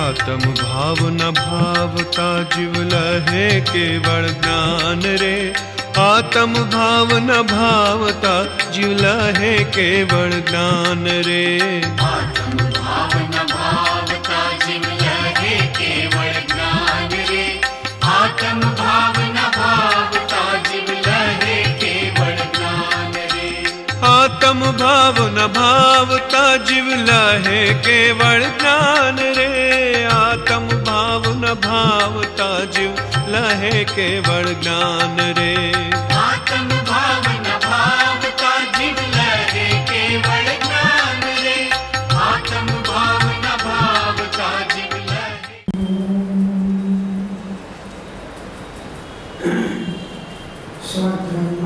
आत्म भाव न भावता जीव लहे केवल ज्ञान रे। आत्म भाव न भावता जीव लहे केवल ज्ञान रे। आत्म भाव न भावता जीव लहे केवल ज्ञान रे। आत्म भाव न भावता जीव लहे केवल ज्ञान रे। आत्म भाव न भावता जीव लहे केवल ज्ञान रे। आत्म भाव न भावता जीव लहे केवल ज्ञान रे। आत्म भाव न भावता जीव लहे केवल ज्ञान रे। आत्म भाव न भावता जीव लहे। स्वाध्याय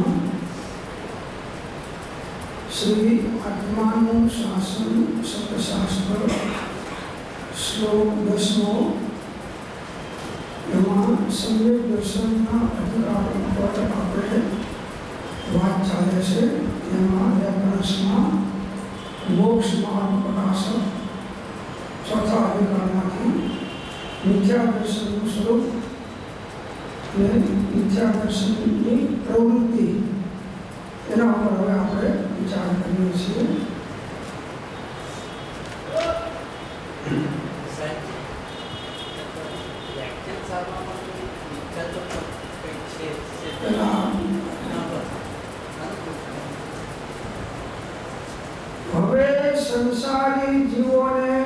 श्री आत्मानुशासन शतशास्त्र श्लोक 10 એમાં સમ્યક દર્શનના અધિકાર ઉપર આપણે વાત ચાલે છે। એમાં વ્યાકરણમાં મોક્ષ માર્ગ પ્રકાશક ચોથા અધિકારમાંથી મિથ્યા દર્શનનું સ્વરૂપ અને મિથ્યા દર્શનની પ્રવૃત્તિ એના ઉપર હવે આપણે વિચાર કરીએ છીએ। હવે સંસારી જીવોને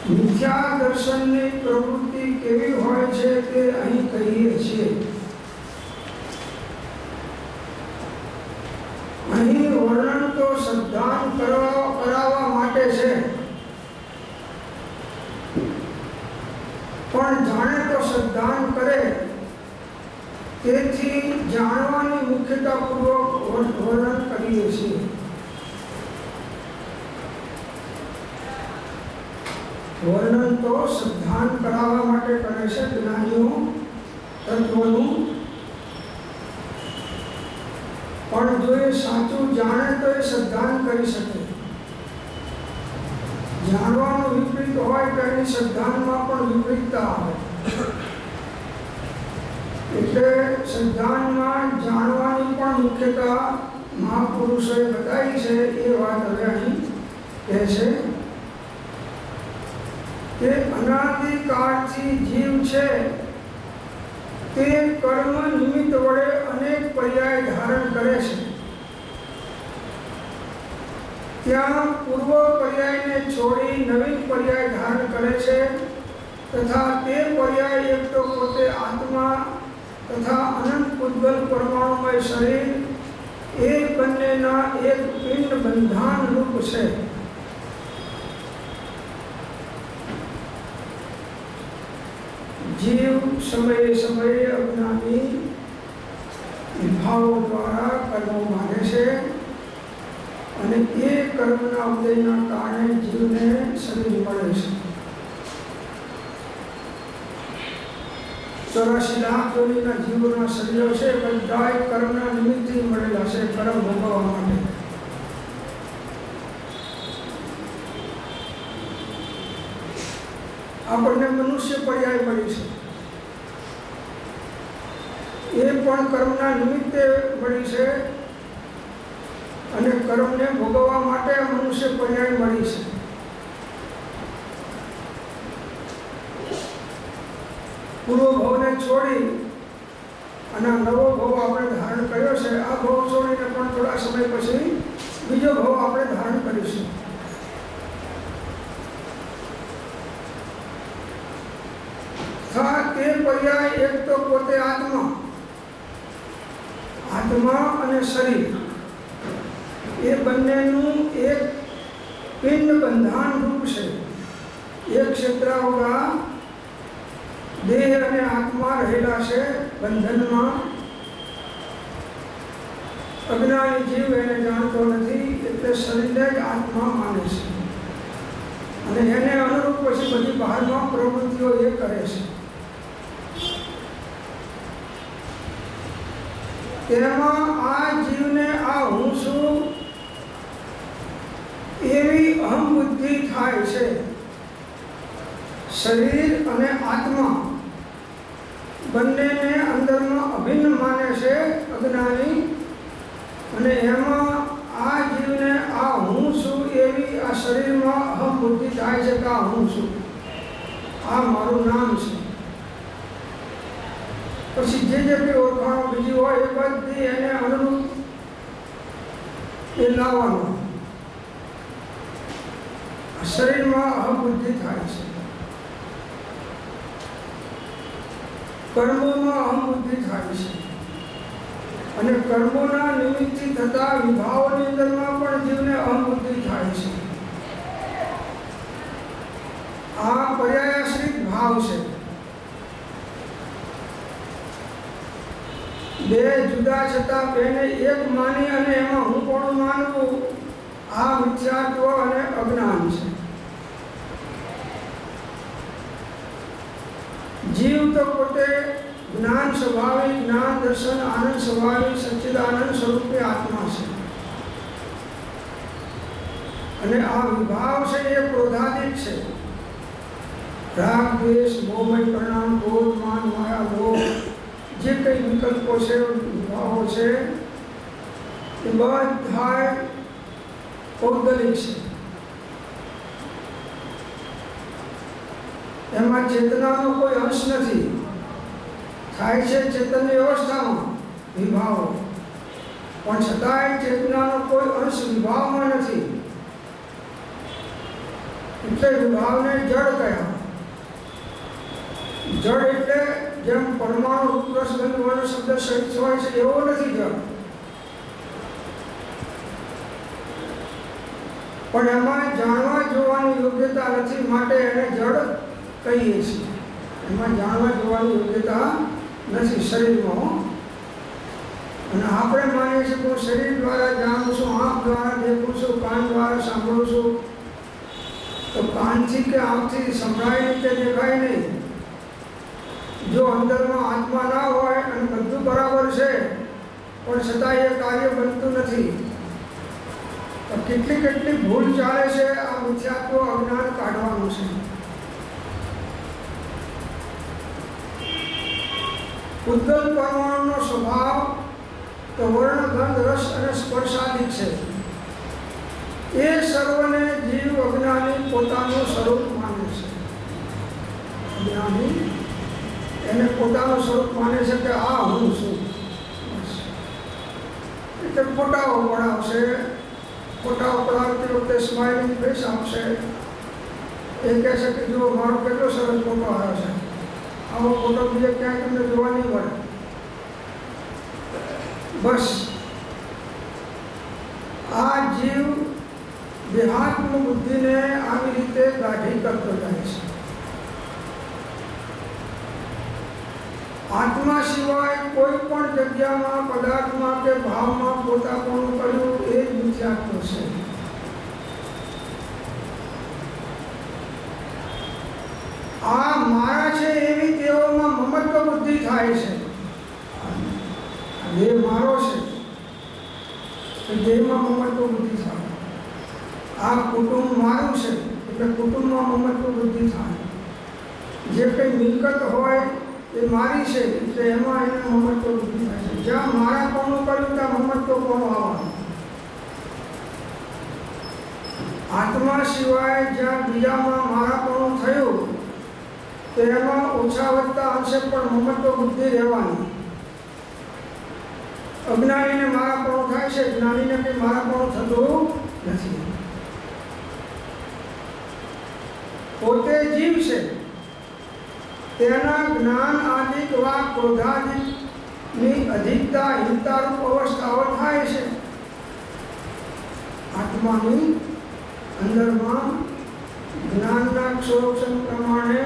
મિથ્યા દર્શનની પ્રવૃત્તિ કેવી હોય છે તે અહીં કહીએ છીએ। અહીં વર્ણન તો શ્રદ્ધાન કરાવવા માટે છે, પણ જાણે તો શ્રદ્ધાન કરે તેથી જાણવાની મુખ્યતાપૂર્વક વર્ણન કરીએ છીએ। વર્ણન તો શ્રદ્ધાન કરાવવા માટે કરે છે જ્ઞાનીઓ તત્વનું, પણ જો એ સાચું જાણે તો એ શ્રદ્ધાન કરી શકે। જાણવાનું વિપરીત હોય તો એની શ્રદ્ધાનમાં પણ વિપરીતતા આવે। એટલે શ્રદ્ધાનમાં જાણવાની પણ મુખ્યતા મહાપુરુષોએ બતાવી છે। એ વાત હવે અહીં કહે છે કે અનાદિકાળથી જીવ છે તે કર્મ નિમિત્ત વડે અનેક પર્યાય ધારણ કરે છે। ત્યાં પૂર્વ પર્યાયને છોડી નવીન પર્યાય ધારણ કરે છે, તથા તે પર્યાય એક તો પોતે આત્મા તથા અનંત ઉદ્ગલ પરમાણુમય શરીર એ બંનેના એક પિંડ બંધાન રૂપ છે। जीव समय समय अज्ञानी विभाव द्वारा कर्मों माने से અને એ કર્મના ઉદયના કારણે જીવને શરીર મળે છે। 84 લાખ જોડીના જીવોના શરીરો છે, બધા કર્મના નિમિત્તથી મળેલા છે, કર્મ ભોગવવા માટે। આપણને મનુષ્ય પર્યાય મળી છે, એ પણ કર્મના નિમિત્તે મળી છે અને કર્મને ભોગવવા માટે મનુષ્ય પર્યાય મળી છે। પૂર્વ ભવને છોડી અને નવો ભવ આપણે ધારણ કર્યો છે। આ ભવ છોડીને પણ થોડા સમય પછી બીજો ભવ આપણે ધારણ કરીશું। તે પર્યાય એક તો પોતે આત્મા અને શરીર એ બંનેનું એક પિંડ બંધાન રૂપ છે। એક ક્ષેત્રાવગા દેહ અને આત્મા રહેલા છે બંધનમાં। અજ્ઞાની જીવ એને જાણતો નથી એટલે શરીરને જ આત્મા માને છે અને એને અનુરૂપ પછી બધી બહારમાં પ્રવૃત્તિઓ એ કરે છે। તેમાં આ જીવને આ હું છું એવી અહમ બુદ્ધિ થાય છે શરીર અને આત્મા બંનેને અંદરમાં અભિન્ન માને છે અજ્ઞાની, અને એમાં આ જીવને આ હું છું એવી આ શરીરમાં અહમ બુદ્ધિ થાય છે કે આ હું છું, આ મારું નામ છે. પછી જે કંઈ ઓળખાણો બીજી હોય એ બધી એને અનુરૂપ એ લાવવાનું. શરીરમાં અહમ બુદ્ધિ થાય છે, કર્મોમાં અહમ બુદ્ધિ થાય છે, અને કર્મોના નિમિત્તથી થતા વિભાવોની અંદરમાં પણ જીવને અહમ બુદ્ધિ થાય છે. આ પર્યાયાશ્રિત ભાવ છે. બે જુદા છતાં બેને એક માની અને એમાં હું પણ માનવું, આ મિથ્યાત્વ અને અજ્ઞાન છે. જીવ તો પોતે જ્ઞાન સ્વભાવી, જ્ઞાન દર્શન આનંદ સ્વભાવી સચ્ચિદાનંદ સ્વરૂપે આત્મા છે, અને આ વિભાવ છે એ ક્રોધાદિક છે. રાગ, દ્વેષ, મોહ, પરિણામ, ક્રોધ, માન, માયા, લોભ, જે કંઈ વિકલ્પો છે, વિભાવો છે, એ બધા પૌગલિક છે. એમાં ચેતનાનો કોઈ અંશ નથી. થાય છે ચેતનની અવસ્થામાં વિભાવો, પણ છતાંય ચેતનાનો કોઈ અંશ વિભાવમાં નથી, એટલે વિભાવને જડ કહ્યા. જડ એટલે જેમ પરમાણુ રૂપ રસ ગંધ વર્ણ શબ્દ સહિત હોય છે એવો નથી જડ, પણ એમાં જાણવા જોવાની યોગ્યતા નથી, માટે એને જડ કહીએ છીએ. એમાં જાણવા જોવાની યોગ્યતા નથી શરીરમાં. અને આપણે માનીએ છીએ કે હું શરીર દ્વારા જાણું છું, આંખ દ્વારા દેખું છું, કાન દ્વારા સાંભળું છું. તો કાનથી કે આંખથી સંભળાય નહીં કે દેખાય નહીં. જો અંદરમાં આત્મા ના હોય અને બધું બરાબર છે પણ છતાં એ કાર્ય બનતું નથી, તો કેટલી કેટલી ભૂલ ચાલે છે. આ મિથ્યાત્વ અજ્ઞાન કાઢવાનું છે. ઉદ્ગલ પરમાણુનો સ્વભાવ તો વર્ણ, ગંધ, રસ અને સ્પર્શાદિક છે. એ સર્વને જીવ અજ્ઞાની પોતાનું સ્વરૂપ માને છે. અજ્ઞાની એને પોતાનું સ્વરૂપ માને છે કે આ હું છું. એટલે ફોટાઓ પડાવશે, ફોટાઓ પડાવતી વખતે સ્માઇલિંગ ફેસ આપશે. એ કહેશે કે જુઓ મારો કેટલો સરસ ફોટો આવ્યો છે, આવો ફોટો બીજે ક્યાંય તમને જોવા નહીં મળે. બસ આ જીવ દેહાત્મ બુદ્ધિને આવી રીતે ગાઢી કરતો જાય છે. આત્મા સિવાય કોઈ પણ જગ્યામાં, પદાર્થમાં કે ભાવમાં પોતાપણું કર્યું એ જ મિથ્યાત્વ છે. આ મારા છે એવી તેઓમાં મમત્વ બુદ્ધિ થાય છે. દેહ મારો છે, દેહમાં મમત્વ બુદ્ધિ થાય. આ કુટુંબ મારું છે એટલે કુટુંબમાં મમત્વ બુદ્ધિ થાય. જે કંઈ મિલકત હોય એ મારી છે એટલે એમાં એને મમત્વ બુદ્ધિ થાય છે. જ્યાં મારા કોનું કર્યું ત્યાં મમત્વ કોનું આવવાનું. આત્મા સિવાય જ્યાં બીજામાં મારા કોનું થયું તો એમાં ઓછા વધતા અંશે પણ મમત્વ બુદ્ધિ રહેવાની. અજ્ઞાનીને મારા પણ થાય છે, જ્ઞાનીને કંઈ મારા પણ થતું નથી. પોતે જીવ છે, તેના જ્ઞાન આદિક વા ક્રોધાદિકની અધિકતા હિંતારૂપ અવસ્થાઓ થાય છે. આત્માની અંદરમાં જ્ઞાનના ક્ષોક્ષણ પ્રમાણે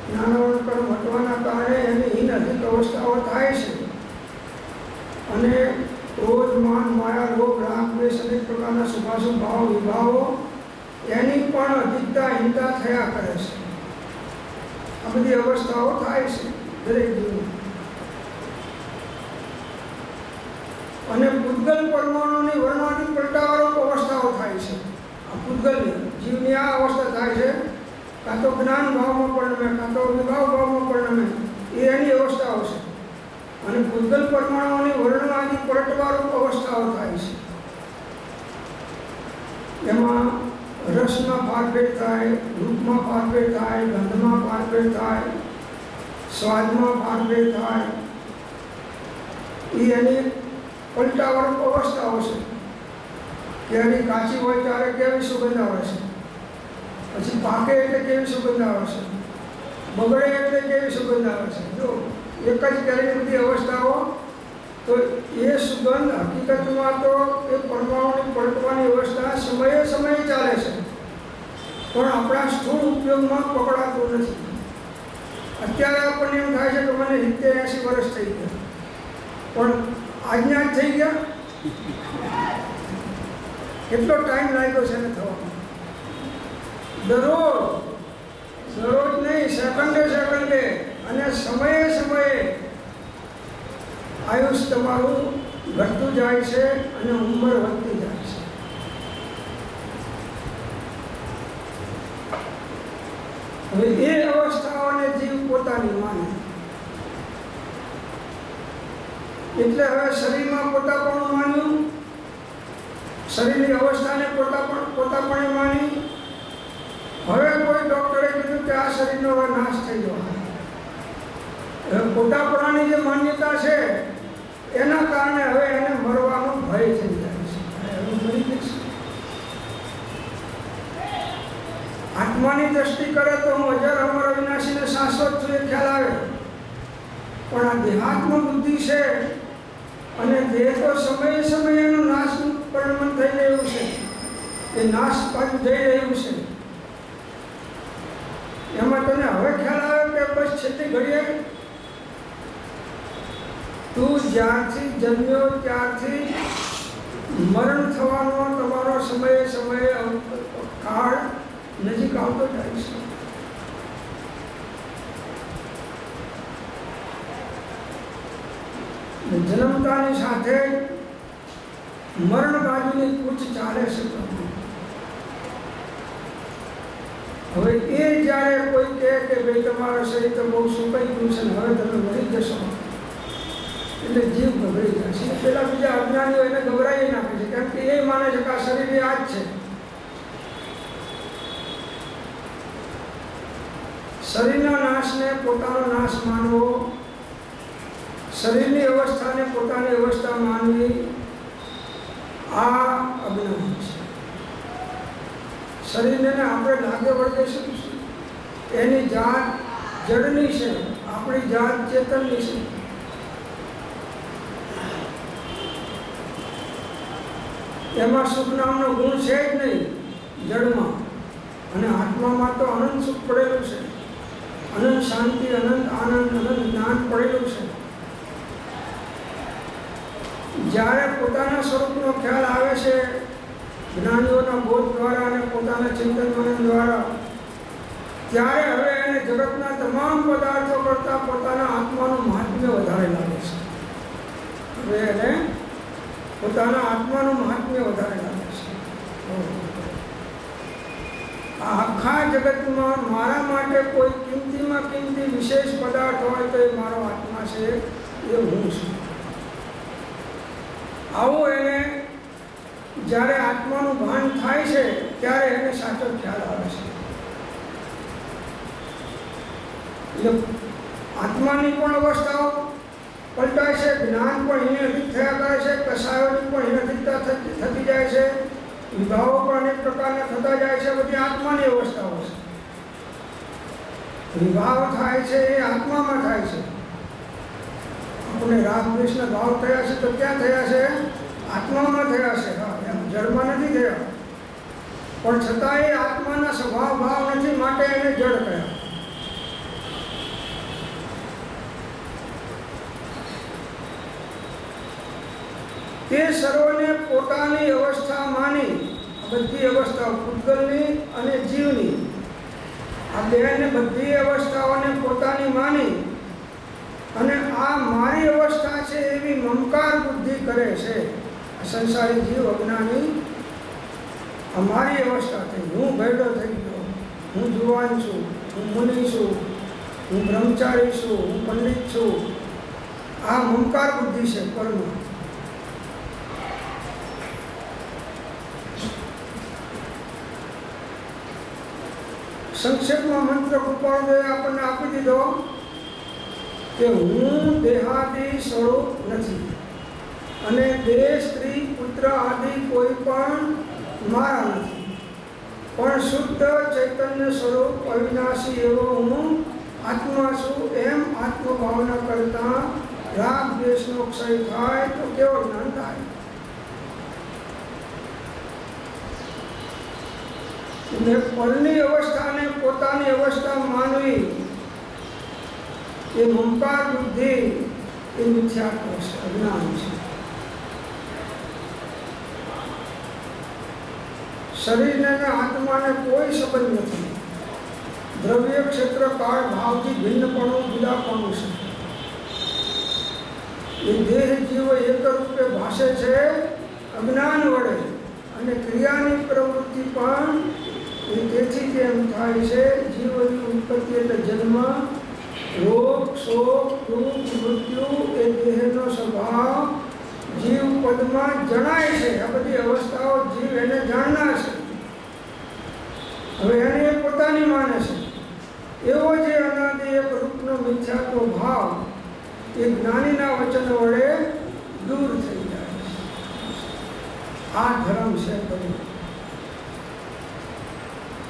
જ્ઞાનવણ કર્મ હટવાના કારણે એની હિન અધિક અવસ્થાઓ થાય છે. અને ક્રોધ, માન, માયા, લોભ, રાગ, દ્વેષ અનેક પ્રકારના શુભાશુભ ભાવ વિભાવો એની પણ અધિકતા હિંતા થયા કરે છે. આ બધી અવસ્થાઓ થાય છે દરેક જીવમાં. અને પૂતગલ પરમાણુની વર્ણાધિક પલટાવાળો અવસ્થાઓ થાય છે. આ પૂતગલની જીવની આ અવસ્થા થાય છે કે કાં તો જ્ઞાન ભાવમાં પરિણમે, કાં તો વિભાવ ભાવમાં પરિણમે, એ એની અવસ્થાઓ છે. અને પૂતગલ પરમાણુઓની વર્ણવાદી પલટવારૂપ અવસ્થાઓ થાય છે. એમાં રસમાં ફારફેર થાય, રૂપમાં ફારફેર થાય, ગંધમાં ફારફેર થાય, સ્વાદમાં ફારફેર થાય. એ એની પલટાવાળું અવસ્થાઓ છે. કેરી કાચી હોય ત્યારે કેવી સુગંધ આવે છે, પછી પાકે એટલે કેવી સુગંધ આવે છે, બગડે એટલે કેવી સુગંધ આવે છે. જો એક જ કેરીની બધી અવસ્થાઓ, તો એ સુગંધ હકીકતમાં તો એ પરમાણુની પલટવાની અવસ્થા સમયે સમયે ચાલે છે, પણ આપણા સ્થૂળ ઉપયોગમાં પકડાતું નથી. અત્યારે આપણને એમ થાય છે કે મને 70-80 વર્ષ થઈ ગયા, પણ આજના જ થઈ ગયા. કેટલો ટાઈમ લાગ્યો છે એને થવામાં? દરરોજ નહીં, સેકન્ડે અને સમયે સમયે આયુષ તમારું ઘટતું જાય છે અને ઉંમર વધતી જાય છે. હવે એ અવસ્થાઓને જીવ પોતાની માને. એટલે હવે શરીરમાં પોતાપણું માન્યું, શરીરની અવસ્થાને પોતાપણે માની. હવે કોઈ ડૉક્ટરે કીધું કે આ શરીરનો હવે નાશ થઈ ગયો. હવે પોતાપણાની જે માન્યતા છે એના કારણે હવે એને મરવાનો ભય થઈ જાય છે. આત્માની દ્રષ્ટિ કરે તો હું અજર અમર અવિનાશીને શાશ્વત છું એ ખ્યાલ આવે, પણ આ દેહાત્મ બુદ્ધિ છે અને દેહ તો સમયે સમયે એનું નાશનું પરિણમન થઈ રહ્યું છે, એ નાશ પાછું જઈ રહ્યું છે. એમાં તને હવે ખ્યાલ આવે કે બસ છેલ્લી ઘડીએ તું જ્યારથી જન્મ્યો ત્યારથી મરણ થવાનો તમારો સમયે સમયે કાળ નજીક આવતો જાય છે. જન્મતાની સાથે મરણ બાજુની કૂચ ચાલે છે. હવે એ જ્યારે કોઈ કહે કે ભાઈ તમારું શરીર તો બહુ સુકાઈ ગયું છે ને હવે તમે મરી જશો, એટલે જીવ ગભરાઈ જાય છે. પેલા બીજા અજ્ઞાનીઓ એને ગભરાઈ નાખે છે, કારણ કે એ માને છે કે આ શરીર એ આ જ છે. શરીરના નાશને પોતાનો નાશ માનવો, શરીરની અવસ્થાને પોતાની અવસ્થા માનવી, આ અજ્ઞાન છે. શરીરને આપણે લાગે વળગે શું છે? એની જાત જડની છે, આપણી જાત ચેતનની છે. એમાં સુખ નામનો ગુણ છે જ નહીં જડમાં, અને આત્મામાં તો અનંત સુખ પડેલું છે, અનંત શાંતિ, અનંત આનંદ, અનંત જ્ઞાન પડેલું છે. જ્યારે પોતાના સ્વરૂપનો ખ્યાલ આવે છે જ્ઞાનીઓના બોધ દ્વારા અને પોતાના ચિંતન મનન દ્વારા, ત્યારે હવે એને જગતના તમામ પદાર્થો કરતાં પોતાના આત્માનું મહાત્મ્ય વધારે લાગે છે. હવે એને પોતાના આત્માનું મહાત્મ્ય વધારે લાગે છે. આ આખા જગતમાં મારા માટે કોઈ કિંમતીમાં કિંમતી વિશેષ પદાર્થ હોય તો એ મારો આત્મા છે, એ હું છું. આવો એને જ્યારે આત્માનું ભાન થાય છે ત્યારે એને સાચો ખ્યાલ આવે છે. એટલે આત્માની પણ અવસ્થાઓ પલટાય છે, જ્ઞાન પણ હીનહિત થયા કરે છે, કસાયોની પણ હીનહિતતા થતી જાય છે, વિભાવો પણ અનેક પ્રકારના થતા જાય છે. બધી આત્માની અવસ્થાઓ છે. વિભાવ થાય છે એ આત્મામાં થાય છે. આપણે રાગ દ્વેષના ભાવ થયા છે તો ક્યાં થયા છે? આત્મામાં થયા છે. જડમાં નથી થયા, પણ છતાં એ આત્માના સ્વભાવ ભાવ નથી, માટે એને જડ કહ્યા. તે સર્વને પોતાની અવસ્થા માની, બધી અવસ્થાઓ પૂતગલની અને જીવની, આ બેને બધી અવસ્થાઓને પોતાની માની અને આ મારી અવસ્થા છે એવી મમકાર બુદ્ધિ કરે છે. સંસારી જીવ અજ્ઞાની અમારી અવસ્થા થઈ, હું ભેડો થઈ ગયો, હું જુવાન છું, હું મુનિ છું, હું બ્રહ્મચારી છું, હું પંડિત છું. આ મમકાર બુદ્ધિ છે કર્મ. સંક્ષેપમાં મંત્ર કૃપાળુએ આપણને આપી દીધો કે હું દેહાદી સ્વરૂપ નથી અને દેહ, સ્ત્રી, પુત્ર આદિ કોઈ પણ મારા નથી, પણ શુદ્ધ ચૈતન્ય સ્વરૂપ અવિનાશી એવો હું આત્મા છું. એમ આત્મભાવના કરતા રાગ દ્વેષનો ક્ષય થાય તો કેવો જ્ઞાન થાય. ને પરની અવસ્થાને પોતાની અવસ્થા માનવી એ મમકાર બુદ્ધિ, એ મિથ્યાત્વ છે, અજ્ઞાન છે. શરીરને અને આત્માને કોઈ સંબંધ નથી. દ્રવ્ય, ક્ષેત્ર, કાળ, ભાવથી ભિન્નપણું, જુદાપણું છે. એ દેહ જીવ એક રૂપે ભાષે છે અજ્ઞાન વડે, અને ક્રિયાની પ્રવૃત્તિ પણ તેથી તેમ થાય છે. જીવની ઉત્પત્તિ એટલે જન્મ, રોગ, શોક, દુઃખ, મૃત્યુ એ દેહનો સ્વભાવ જીવ પદમાં જણાય છે. આ બધી અવસ્થાઓ જીવ એને જાણનાર છે. હવે એને એ પોતાની માને છે. એવો જે અનાદિ એક રૂપનો મિથ્યાત્વ ભાવ એ જ્ઞાનીના વચન વડે દૂર થઈ જાય છે. આ ધર્મ છે બધું.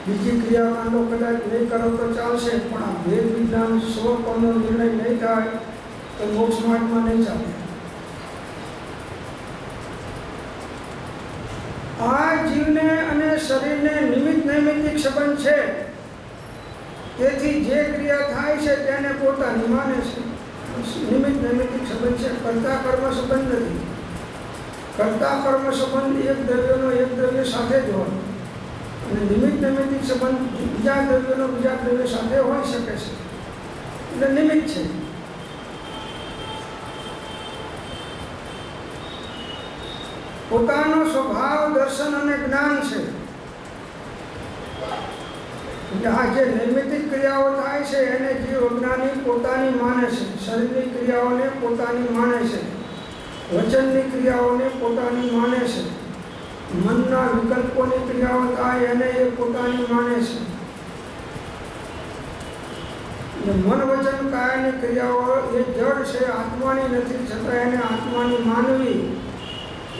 બીજી ક્રિયાકાંડો કદાચ નહીં કરો તો ચાલશે, પણ આ ભેદ વિજ્ઞાન સ્વપણનો નિર્ણય નહીં થાય તો મોક્ષ માર્ગમાં નહીં ચાલે. આ જીવને અને શરીરને નિમિત્ત નૈમિત્તિક સંબંધ છે. તેથી જે ક્રિયા થાય છે તેને પોતાની માને છે. નિમિત્ત નૈમિત્તિક સંબંધ છે, કર્તા કર્મ સંબંધ નથી. કર્તા કર્મ સંબંધ એક દ્રવ્યનો એક દ્રવ્ય સાથે જ હોય, અને નિમિત્ત નૈમિત્તિક સંબંધ બીજા દ્રવ્યનો બીજા દ્રવ્ય સાથે હોઈ શકે છે. એટલે નિમિત્ત છે. પોતાનો સ્વભાવ દર્શન અને જ્ઞાન છે. એટલે આ જે નૈમિત્તિક ક્રિયાઓ થાય છે એને જીવ અજ્ઞાની પોતાની માને છે. શરીરની ક્રિયાઓને પોતાની માને છે, વચનની ક્રિયાઓને પોતાની માને છે, મનના વિકલ્પોની ક્રિયાઓ થાય એને એ પોતાની માને છે. મન વચન કાયાની ક્રિયાઓ એ જડ છે, આત્માની નથી, છતાં એને આત્માની માનવી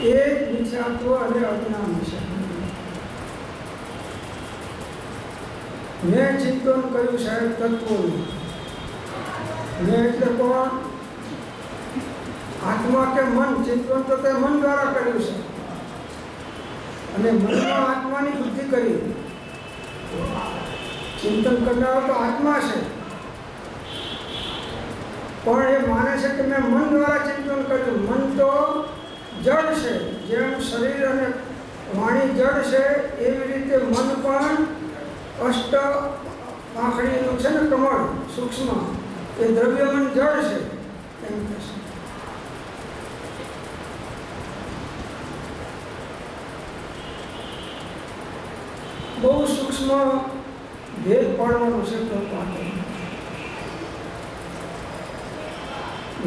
એ મિથ્યાત્વ અને અજ્ઞાન છે. મેં ચિંતન કર્યું સાહેબ તત્વોનું. મેં એટલે કોણ? આત્મા કે મન? ચિંતન તો તે મન દ્વારા કર્યું છે, અને મનમાં આત્માની બુદ્ધિ કરી. ચિંતન કરનારો તો આત્મા છે, પણ એ માને છે કે મેં મન દ્વારા ચિંતન કર્યું. મન તો જડ છે. જેમ શરીર અને વાણી જડ છે, એવી રીતે મન પણ અષ્ટ પાંખડીનું છે ને કમળ સૂક્ષ્મ, એ દ્રવ્યમન જડ છે એમ કહે છે. બહુ સૂક્ષ્મ ભેદ પાડવાનો છે.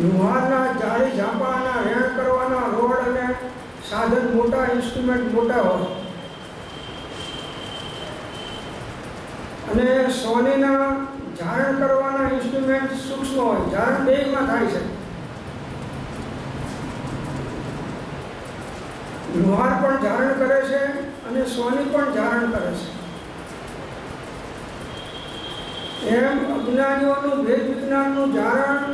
લુહારના જાળી ઝાંપાના રેણ કરવાના રોડ અને સાધન મોટા, ઇન્સ્ટ્રુમેન્ટ મોટા હોય, અને સોનીના જારણ કરવાના ઇન્સ્ટ્રુમેન્ટ સૂક્ષ્મ હોય. જારણ બેમાં થાય છે. લુહાર પણ જારણ કરે છે અને સોની પણ જારણ કરે છે. એમ અજ્ઞાનીઓનું ભેદ વિજ્ઞાનનું જારણ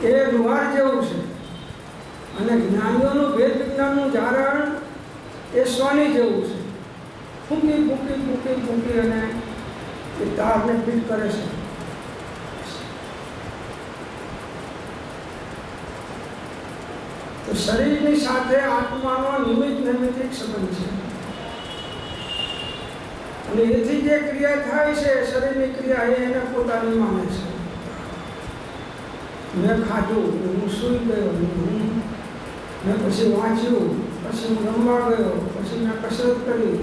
એ લુહાર જેવું છે, અને જ્ઞાનીઓનું ભેદ વિજ્ઞાનનું જારણ એ સોની જેવું છે. ફૂંકી ફૂંકી ફૂંકી ફૂંકી અને એ તારને ફિટ કરે છે. તો શરીરની સાથે આત્માનો નિમિત્ત નૈમિત્તિક સંબંધ છે, અને એથી જે ક્રિયા થાય છે શરીરની ક્રિયા એ એને પોતાની માને છે. મેં ખાધું, હું સૂઈ ગયો, મેં પછી વાંચ્યું, પછી હું રમવા ગયો, પછી મેં કસરત કરી,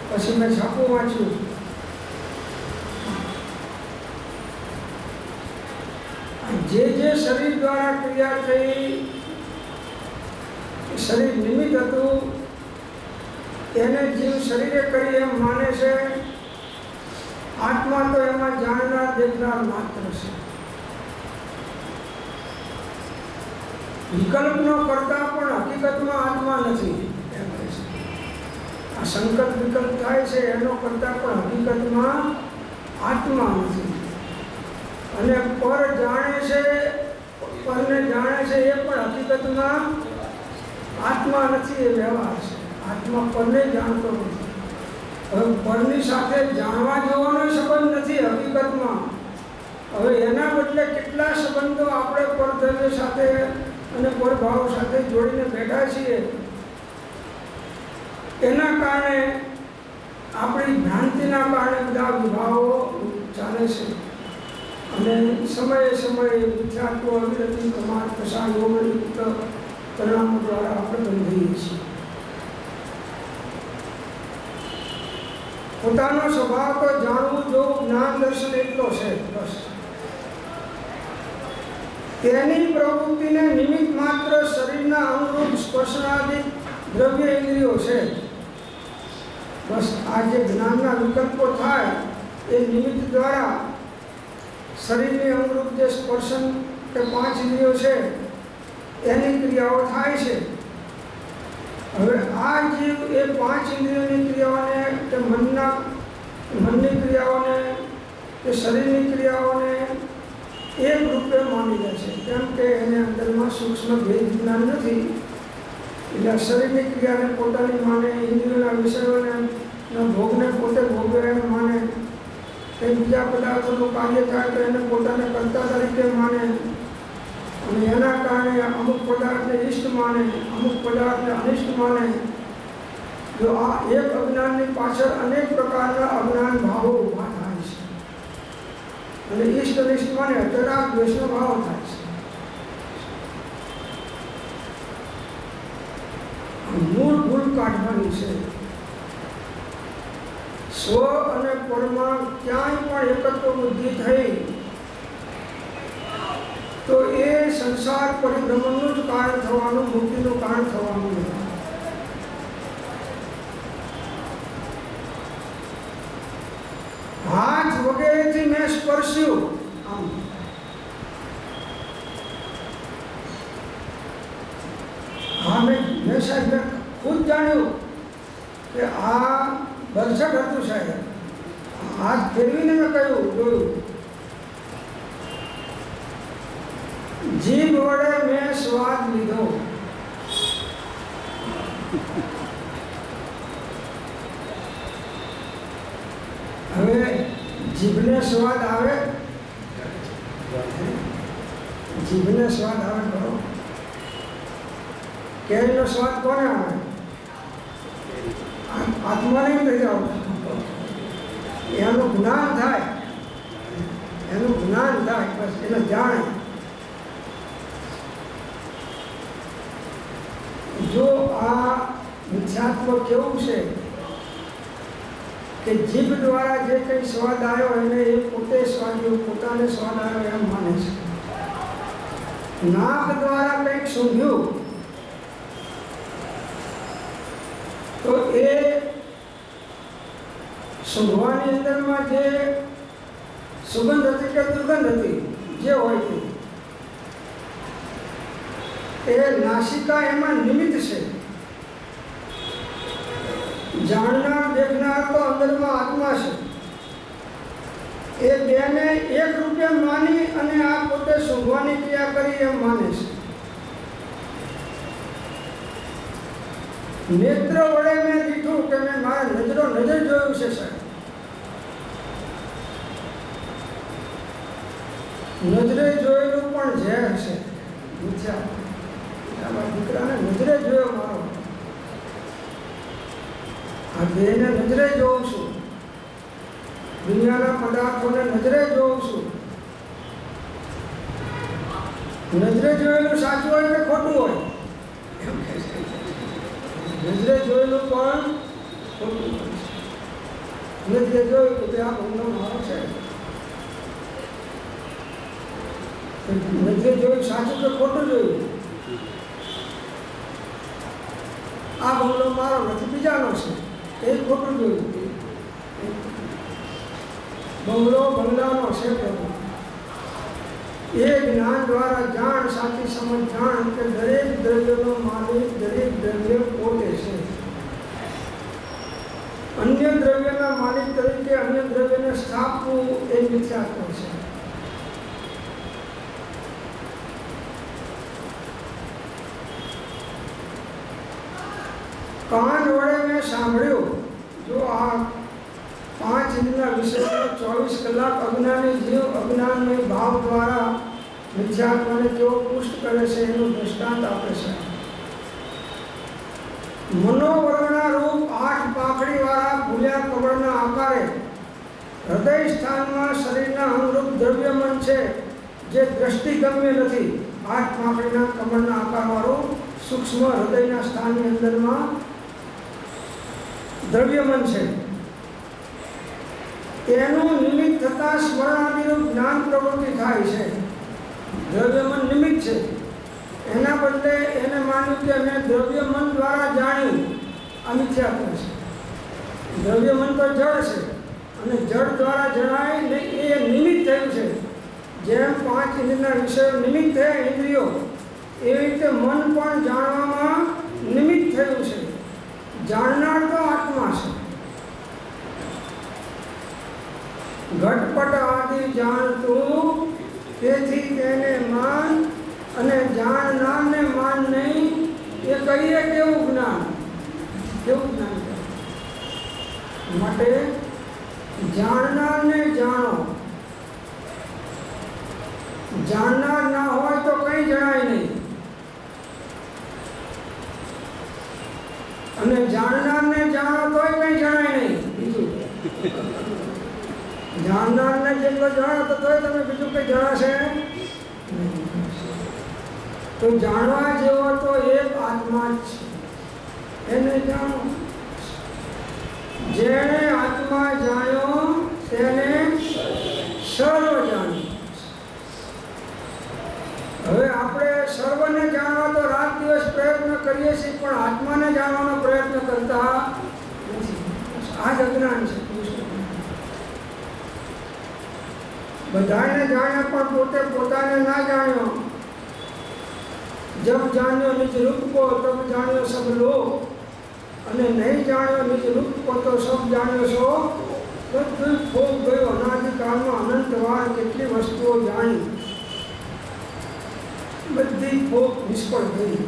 પછી મેં છાપું વાંચ્યું. જે શરીર દ્વારા ક્રિયા થઈ, શરીર નિમિત્ત હતું, એને જીવ શરીરે કરી એમ માને છે. આત્મા તો એમાં જાણનાર દેખનાર માત્ર છે. વિકલ્પનો કરતા પણ હકીકતમાં આત્મા નથી એમ કહે છે. આ સંકલ્પ વિકલ્પ થાય છે એનો કરતા પણ હકીકતમાં આત્મા નથી. અને પર જાણે છે, પરને જાણે છે એ પણ હકીકતમાં આત્મા નથી, એ વ્યવહાર છે. આત્મા પરને જાણતો નથી. હવે પરની સાથે જાણવા જવાનો સંબંધ નથી હકીકતમાં. હવે એના બદલે કેટલા સંબંધો આપણે પરદ્રવ્ય સાથે અને પરભાવ સાથે જોડીને બેઠા છીએ. એના કારણે આપણી ભ્રાંતિના કારણે બધા વિભાવો ચાલે છે. અને સમયે સમયે વિખ્યાતો અવિરતિ પ્રમાણ પ્રસાર યોગયુક્ત પરિણામો દ્વારા આપણે બંધાઈએ છીએ. પોતાનો સ્વભાવ તો જાણવું જોવું જ્ઞાન દર્શન એટલો છે બસ. તેની પ્રવૃત્તિને નિમિત્ત માત્ર શરીરના અંગરૂપ સ્પર્શનાદિક દ્રવ્ય ઇન્દ્રિયો છે બસ. આ જે જ્ઞાનના વિકલ્પો થાય એ નિમિત્ત દ્વારા શરીરની અંગરૂપ જે સ્પર્શન કે 5 ઇન્દ્રિયો છે એની ક્રિયાઓ થાય છે. હવે આ જીવ એ 5 ઇન્દ્રિયોની ક્રિયાઓને કે મનની ક્રિયાઓને કે શરીરની ક્રિયાઓને એક રૂપે માની લે છે. કેમ કે એને અંદરમાં સૂક્ષ્મ ભેદ જ્ઞાન નથી. એટલે શરીરની ક્રિયાને પોતાની માને, ઇન્દ્રિયોના વિષયોને ભોગને પોતે ભોગવે એમ માને. કંઈ બીજા પદાર્થોનું કાર્ય થાય તો એને પોતાને કર્તા તરીકે માને. અને એના કારણે અમુક પદાર્થને ઇષ્ટ માને, અમુક પદાર્થને અનિષ્ટ માને. જો આ એક અજ્ઞાનની પાછળ અનેક પ્રકારના અજ્ઞાન ભાવો ઊભા થાય છે. અને ઇષ્ટ અનિષ્ટ માને અત્યારે દ્વેષનો ભાવ થાય છે. મૂળ ભૂલ કાઢવાની છે. સ્વ અને પરમા ક્યાંય પણ એકત્વ બુદ્ધિ થઈ તો એ સંસાર પરિભ્રમણનું જ કારણ થવાનું, મુક્તિનું કારણ થવાનું નથી. હાથ વગેરેથી મેં સ્પર્શ્યું, આમ હા મેં સાહેબ ખુદ જાણ્યું કે આ બરછટ હતું સાહેબ. હાથ ફેરવીને મેં કહ્યું, જોયું. જીભ વડે મેં સ્વાદ લીધો. હવે જીભને સ્વાદ આવે, જીભને સ્વાદ આવે ખરો? કેરીનો સ્વાદ કોને આવે? આત્માને નથી આવતો. એનું જ્ઞાન થાય, એનું જ્ઞાન થાય બસ, એને જાણે. જો આ મિથ્યાત્વ કેવું છે કે જીભ દ્વારા જે કંઈ સ્વાદ આવ્યો એને એ પોતે સ્વાદ્યો, પોતાને સ્વાદ આવ્યો એમ માને છે. નાક દ્વારા કંઈક સૂંઘ્યું તો એ સૂંઘવાની અંદરમાં જે સુગંધ હતી કે દુર્ગંધ હતી જે હોય તે, એ નાસિકા એમાં નિમિત્ત છે. જાણનાર દેખનાર તો અંદરમાં આત્મા છે. એ બેને એક રૂપે માની અને આ પોતે સૂંઘવાની ક્રિયા કરી એમ માને છે. નેત્ર વડે મેં દીઠું કે મેં મારા નજર જોયું છે સાહેબ. નજરે જોયેલું પણ ઝેર છે. દીકરાને નજરે જોયો મારો, આ દેહને નજરે જોઉં છું, દુનિયાના પદાર્થોને નજરે જોઉં છું. નજરે જોયેલું સાચું હોય કે ખોટું હોય? નજરે જોયેલું પણ ખોટું હોય. નદીએ જોયું કે આ બંગલો મારો છે. નદીએ જોયું સાચું કે ખોટું જોયું? આ બંગલો મારો નથી, બીજાનો છે, એ ખોટું જોયું. બંગલો બંગલાનો છે પ્રભુ. એ જ્ઞાન દ્વારા જાણ, સાચી સમજ જાણ કે દરેક દ્રવ્યનો માલિક દરેક દ્રવ્ય પોતે છે. અન્ય દ્રવ્યના માલિક તરીકે અન્ય દ્રવ્યને સ્થાપવું એ મિથ્યાત્વ છે. કાન વડે મેં સાંભળ્યું. જો આ 5 ઇન્દ્રિયના વિષયમાં 24 કલાક અજ્ઞાની જીવ અજ્ઞાનમય ભાવ દ્વારા મિથ્યાત્વને કેવો પુષ્ટ કરે છે એનું દૃષ્ટાંત આપે છે. મનોવર્ણના રૂપ 8 પાંખડીવાળા ભૂલ્યા કમળના આકારે હૃદય સ્થાનમાં શરીરના અનુરૂપ દ્રવ્યમન છે, જે દ્રષ્ટિગમ્ય નથી. 8 પાંખડીના કમળના આકારવાળું સૂક્ષ્મ હૃદયના સ્થાનની અંદરમાં દ્રવ્યમન છે. એનું નિમિત્ત થતાં સ્મરણાદિનું જ્ઞાન પ્રવૃત્તિ થાય છે. દ્રવ્યમન નિમિત્ત છે, એના બદલે એને માન્યું કે મેં દ્રવ્યમન દ્વારા જાણ્યું. આ મિથ્યાત્વ છે. દ્રવ્યમન તો જળ છે અને જળ દ્વારા જણાય ને એ નિમિત્ત થયું છે. જેમ 5 ઇન્દ્રિયના વિષયો નિમિત્ત થયા ઇન્દ્રિયો, એવી રીતે મન પણ જાણવામાં નિમિત્ત થયું છે. જાણનાર તો આત્મા છે. ઘટપટ આદિ જાણતું, તેથી તેને માન, અને જાણનારને માન નહીં. એ કહીએ કેવું જ્ઞાન, કેવું જ્ઞાન માટે જાણનારને જાણો. જાણનાર ના હોય તો કંઈ જણાય નહીં, અને જાણનારને જાણો તોય કંઈ જણાય નહીં. બીજું જાણનારને જેટલો જાણો તો તોય તમે બીજું કંઈ જણાશે નહીં. તો જાણવા જેવો તો એક આત્મા જ છે, એને જાણો. જેણે આત્મા જાણ્યો તેને સર્વ જાણ્યું. હવે આપણે સર્વને જાણવા તો રાત દિવસ પ્રયત્ન કરીએ છીએ, પણ આત્માને જાણવાનો પ્રયત્ન કરતા નથી. આ જ અજ્ઞાન છે. બધાને જાણ્યા પણ પોતે પોતાને ના જાણ્યો. જબ જાણ્યો નિજ રૂપ કો તબ જાણ્યો સબ લોક, અને નહીં જાણ્યો નિજ રૂપ કો તો સબ જાણ્યો સો. બધું ભોગ ગયો. અનાદિકાળમાં અનંત વાર કેટલી વસ્તુઓ જાણી, બધી ભોગ નિષ્ફળ ગઈ.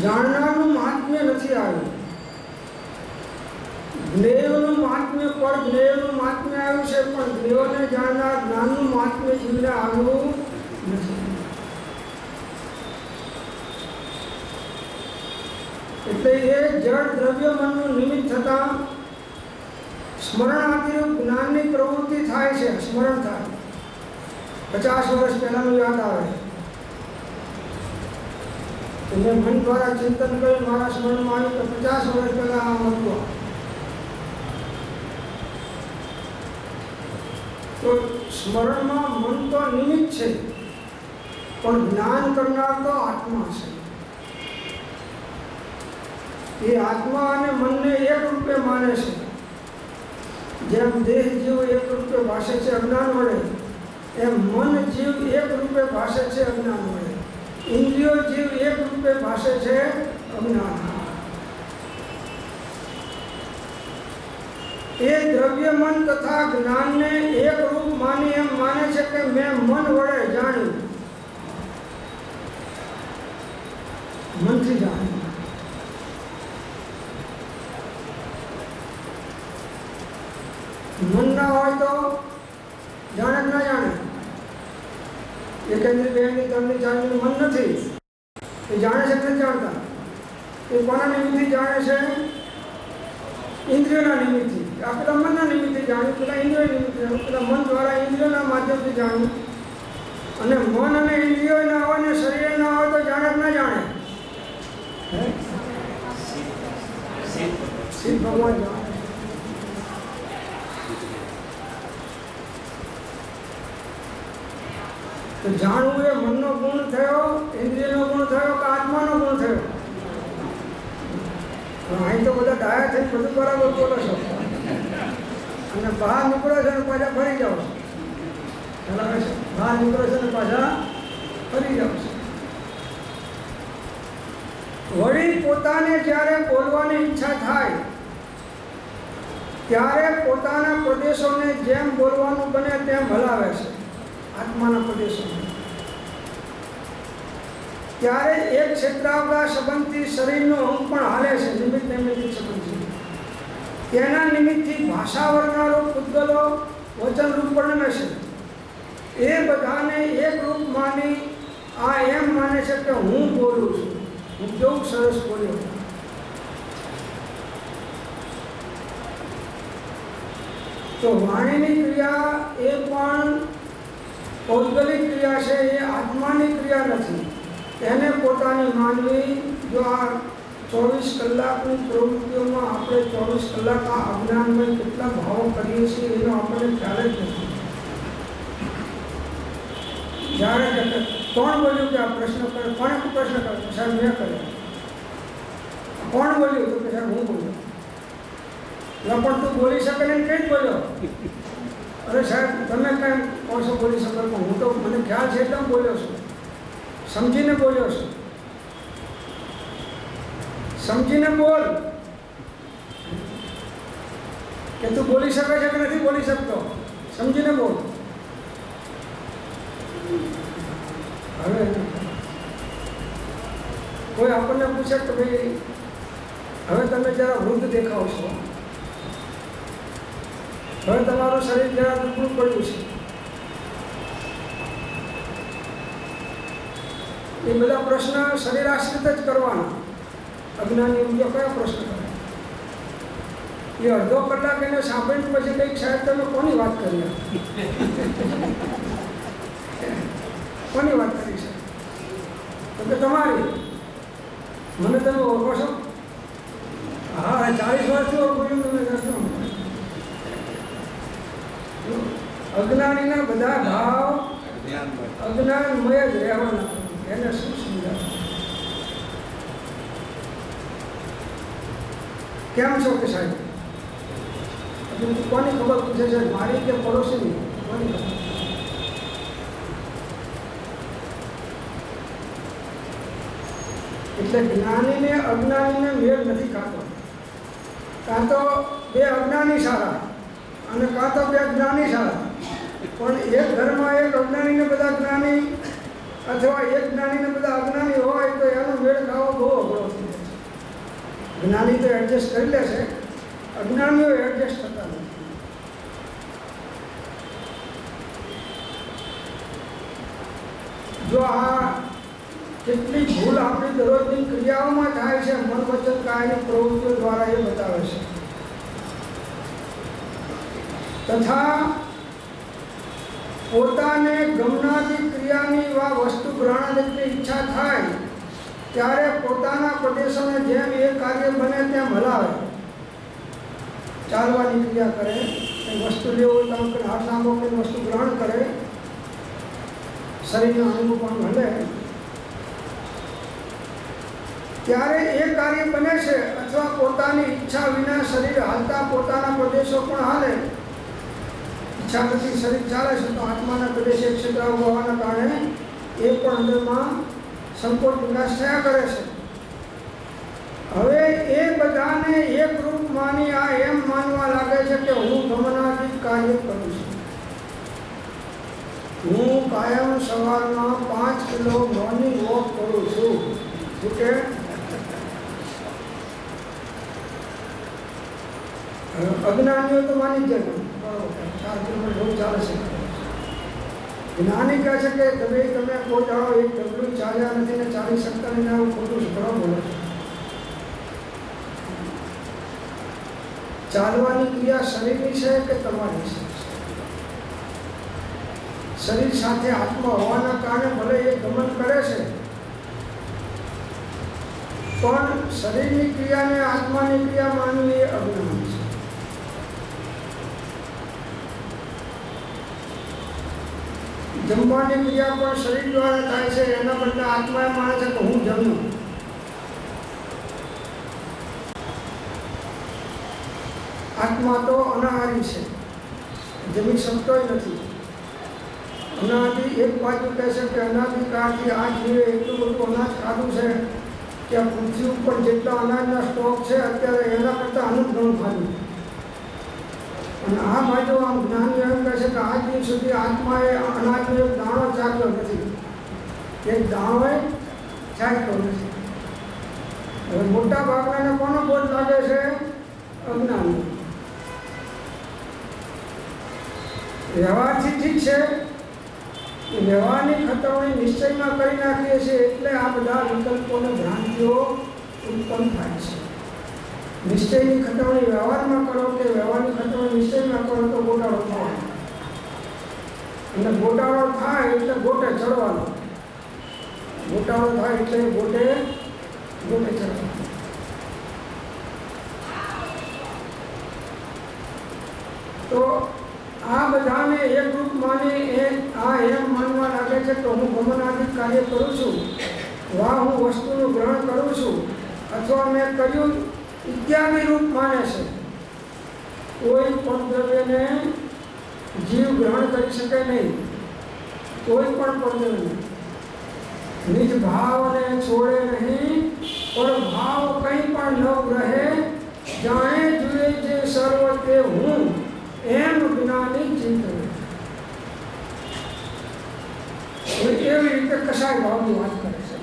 જાણનારનું મહાત્મ્ય નથી આવ્યું. જ્ઞેયનું મહાત્મ્ય પર જ્ઞેયનું મહાત્મ્ય આવ્યું છે, પણ જ્ઞેયને જાણનાર જ્ઞાનનું મહાત્મ્ય જીવને આવ્યું નથી. એટલે એ જળ દ્રવ્ય મનનું નિમિત્ત થતા સ્મરણાદિનું જ્ઞાનની પ્રવૃત્તિ થાય છે. સ્મરણ થાય. 50 વર્ષ પહેલાનું યાદ આવે. મેં મન દ્વારા ચિંતન કર્યું, મારા સ્મરણમાં આવ્યું કે 50 વર્ષ પહેલા આ હતું. તો સ્મરણમાં મન તો નિમિત્ત છે, પણ જ્ઞાન કરનાર તો આત્મા છે. એ આત્મા અને મનને એક રૂપે માને છે. જેમ દેહ જીવ એક રૂપે ભાષે છે અજ્ઞાન વડે, એમ મન જીવ એક રૂપે ભાષે છે અજ્ઞાન વડે. ઇન્દ્રિયો જીવ એક રૂપે ભાષે છે અજ્ઞાન. એ દ્રવ્ય મન તથા જ્ઞાનને એક રૂપ માની એમ માને છે કે મેં મન વડે જાણ્યું. મનથી જાણ્યું. મન ના હોય તો જાણે કે ના જાણે. એકેન્દ્રી બેની ત્રણની ચારની મન નથી, એ જાણે છે કે નથી જાણતા. એ કોના નિમિત્તથી જાણે છે? ઇન્દ્રિયોના નિમિત્તથી. આ પેલા મનના નિમિત્તથી જાણ્યું, પેલા ઇન્દ્રિયો નિમિત્તથી, પેલા મન દ્વારા ઇન્દ્રિયોના માધ્યમથી જાણ્યું. અને મન અને ઇન્દ્રિયો ના હોય ને શરીર ના હોય તો જાણે કે ના જાણે. શિવ ભગવાન જાણે. તો જાણવું એ મનનો ગુણ થયો, ઇન્દ્રિયનો ગુણ થયો કે આત્માનો ગુણ થયો? અહીં તો બધા ડાયા થઈને બધું બરાબર બોલો છો અને બહાર નીકળો છો ને પાછા ફરી જાઓ છો. બરાબર છે? બહાર નીકળો છો ને પાછા ફરી જાઓ છો. વળી પોતાને જ્યારે બોલવાની ઈચ્છા થાય ત્યારે પોતાના પ્રદેશોને જેમ બોલવાનું બને તેમ હલાવે છે, આત્માના પ્રદેશો. ત્યારે એક ક્ષેત્રાવગા સંબંધથી શરીરનો અંગ પણ હાલે છે, નિમિત્ત નૈમિત્તિક સંબંધથી. તેના નિમિત્તથી ભાષા વર્ણનારો પૂતગલો વચનરૂપ વર્ણને છે. એ બધાને એક રૂપ માની આ એમ માને છે કે હું બોલું છું, હું કેવું સરસ બોલ્યો. તો વાણીની ક્રિયા એ પણ પૌદ્ગલિક ક્રિયા છે, એ આત્માની ક્રિયા નથી. એને પોતાની માનવી. જો આ 24 કલાકની પ્રવૃત્તિઓમાં આપણે 24 કલાક આ અજ્ઞાનમાં કેટલા ભાવો કરીએ છીએ એનો આપણને ખ્યાલ જ નથી. જ્યારે કોણ બોલ્યું કે આ પ્રશ્ન કરે, કોણે પ્રશ્ન કર્યો? સાહેબ મેં કર્યો. કોણ બોલ્યું? તો કે સાહેબ હું બોલ્યો. પણ તું બોલી શકે ને કઈ જ બોલ્યો? અરે સાહેબ તમે કઈ કોશો બોલી શકો? હું તો મને ખ્યાલ છે એટલે બોલ્યો છું, સમજીને બોલ્યો છું. સમજીને બોલ કે તું બોલી શકે છે કે નથી બોલી શકતો, સમજીને બોલ. હવે કોઈ આપણને પૂછે કે ભાઈ હવે તમે જરા વૃદ્ધ દેખાવ છો, હવે તમારું શરીર જરા દુબળું પડ્યું છે, એ બધા પ્રશ્ન શરીર આશ્રિત જ કરવાના. અજ્ઞાની બીજો કયા પ્રશ્ન કરે? એ અડધો કલાક એને સાંભળીને પછી કંઈક સાહેબ તમે કોની વાત કરી? કોની વાત કરી છે? તો કે તમારી. મને તમે ઓળખો છો? હા, 40 વર્ષથી ઓળખું છું તમે. અજ્ઞાનીના બધા ભાવ અજ્ઞાનમય જ રહેવાના. એને શું સમજાવે? કેમ છો કે સાહેબ? કોની ખબર પૂછે છે? મારી કે પડોશીની? કોની ખબર? એટલે જ્ઞાનીને અજ્ઞાનીને મેળ નથી ખાતો. કાં તો બે અજ્ઞાની સારા અને કાં તો બે જ્ઞાની સારા. પણ એક ઘરમાં એક અજ્ઞાનીને બધા જ્ઞાની અથવા એક જ્ઞાનીને બધા અજ્ઞાની હોય તો એનો મેળ ખાવો બહુ અઘરો થઈ જાય છે. જ્ઞાની તો એડજસ્ટ કરી લે છે, અજ્ઞાનીઓ એડજસ્ટ થતા નથી. જો આ કેટલી ભૂલ આપણી દરરોજની ક્રિયાઓમાં થાય છે, મન વચન કાયની પ્રવૃત્તિઓ દ્વારા એ બતાવે છે. તથા પોતાને ગમનારી ક્રિયાની વા વસ્તુ ગ્રહણની ઈચ્છા થાય ત્યારે પોતાના પ્રદેશોને જેમ એ કાર્ય બને તેમ હલાવે. ચાલવાની ક્રિયા કરે, વસ્તુ લેવું હોય તો હાથ લાંબો કરીને વસ્તુ ગ્રહણ કરે, શરીરના અંગો પણ હલે, ત્યારે એ કાર્ય બને છે. અથવા પોતાની ઈચ્છા વિના શરીર હાલતા પોતાના પ્રદેશો પણ હાલે. ઈચ્છા નથી, શરીર ચાલે છે તો આત્માના પ્રદેશ એક ક્ષેત્ર હોવાના કારણે એ પણ અંદરમાં સંકોચ વિકાસ થયા કરે છે. હવે એ બધાને એક રૂપ માની આ એમ માનવા લાગે છે કે હું ગમનાતીત કાર્ય કરું છું. હું કાયમ સવારમાં 5 કિલો મોર્નિંગ વોક કરું છું. શું કે અજ્ઞાનીઓ તો માની જ જાય, 4 કિલોમીટર રોજ ચાલે છે. જ્ઞાની કહે છે કે તમે કોઈ દાડો એક ડગલું ચાલ્યા નથી ને ચાલી શકતા નહીં, આવું ખોટું છે, ઘણો બોલો છો. ચાલવાની ક્રિયા શરીરની છે કે તમારી છે? શરીર સાથે આત્મા હોવાના કારણે ભલે એ ગમન કરે છે, પણ શરીરની ક્રિયાને આત્માની ક્રિયા માનવી એ અજ્ઞાન છે. જમવાની ક્રિયા પણ શરીર દ્વારા થાય છે, એના બદલે આત્મા એ માને છે કે હું જમ્યું. આત્મા તો અનાહારી છે, જમી શકતો નથી. અનાદિ એક બાજુ કહે છે કે અનાદિકાળથી આ જીવે એટલું બધું અનાજ ખાધું છે કે આ પૃથ્વી ઉપર જેટલા અનાજના સ્ટોક છે અત્યારે એના કરતાં અનંત ગણું ખાધું. અને આ બાજુ આમ જ્ઞાની એમ કહે છે કે આજ દિન સુધી આત્માએ અનાજનો એક દાણો ચાખ્યો નથી, એક દાણો ચાખ્યો નથી. હવે મોટા ભાગનાને કોનો બોધ લાગે છે? અજ્ઞાની. વ્યવહારથી ઠીક છે, વ્યવહારની ખતવણી નિશ્ચયમાં કરી નાખીએ છીએ એટલે આ બધા વિકલ્પોને ભ્રાંતિઓ ઉત્પન્ન થાય છે. નિશ્ચયની ખતવણી વ્યવહારમાં કરો કે વ્યવહારની ખતવણી નિશ્ચયમાં કરો તો ગોટાળો થવાનો. અને ગોટાળો થાય એટલે ગોટે ચડવાનો. ગોટાળો થાય એટલે ગોટે ચડવાનો. તો આ બધાને એકરૂપ માની આ એમ માનવા લાગે છે કે હું ગમનાદિક કાર્ય કરું છું, વા હું વસ્તુનું ગ્રહણ કરું છું અથવા મેં કર્યું ઇત્યાદિ રૂપ માને છે. કોઈ પણ દ્રવ્યને જીવ ગ્રહણ કરી શકે નહીં, કોઈ પણ દ્રવ્યને. નિજ ભાવને છોડે નહીં, પણ ભાવ કંઈ પણ ન રહે. જાણે જુએ જે સર્વ તે હું, એમ જ્ઞાની ચિંતન. એવી રીતે કસાય ભાવની વાત કરે છે.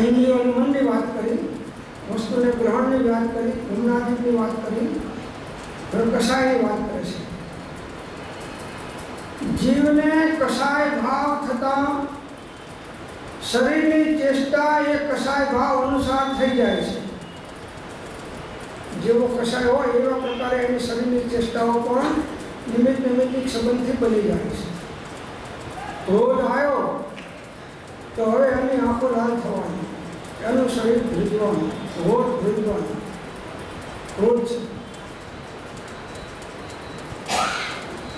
ઇન્દ્રિયો અને મનની વાત કરી, વસ્તુને ગ્રહણની વાત કરી, ગમનાદિકની વાત કરી, હવે કસાયની વાત કરે છે. જીવને કસાય ભાવ થતા શરીરની ચેષ્ટા એ કસાય ભાવ અનુસાર થઈ જાય છે. જેવો કસાય હોય એવા પ્રકારે એની શરીરની ચેષ્ટાઓ પણ નિમિત્તિક સંબંધથી બની જાય છે. ક્રોધ આવ્યો તો હવે એની આંખો લાલ થવાની, એનું શરીર ભીજવાનું, હોઠ ભીજવાનું. ક્રોધ છે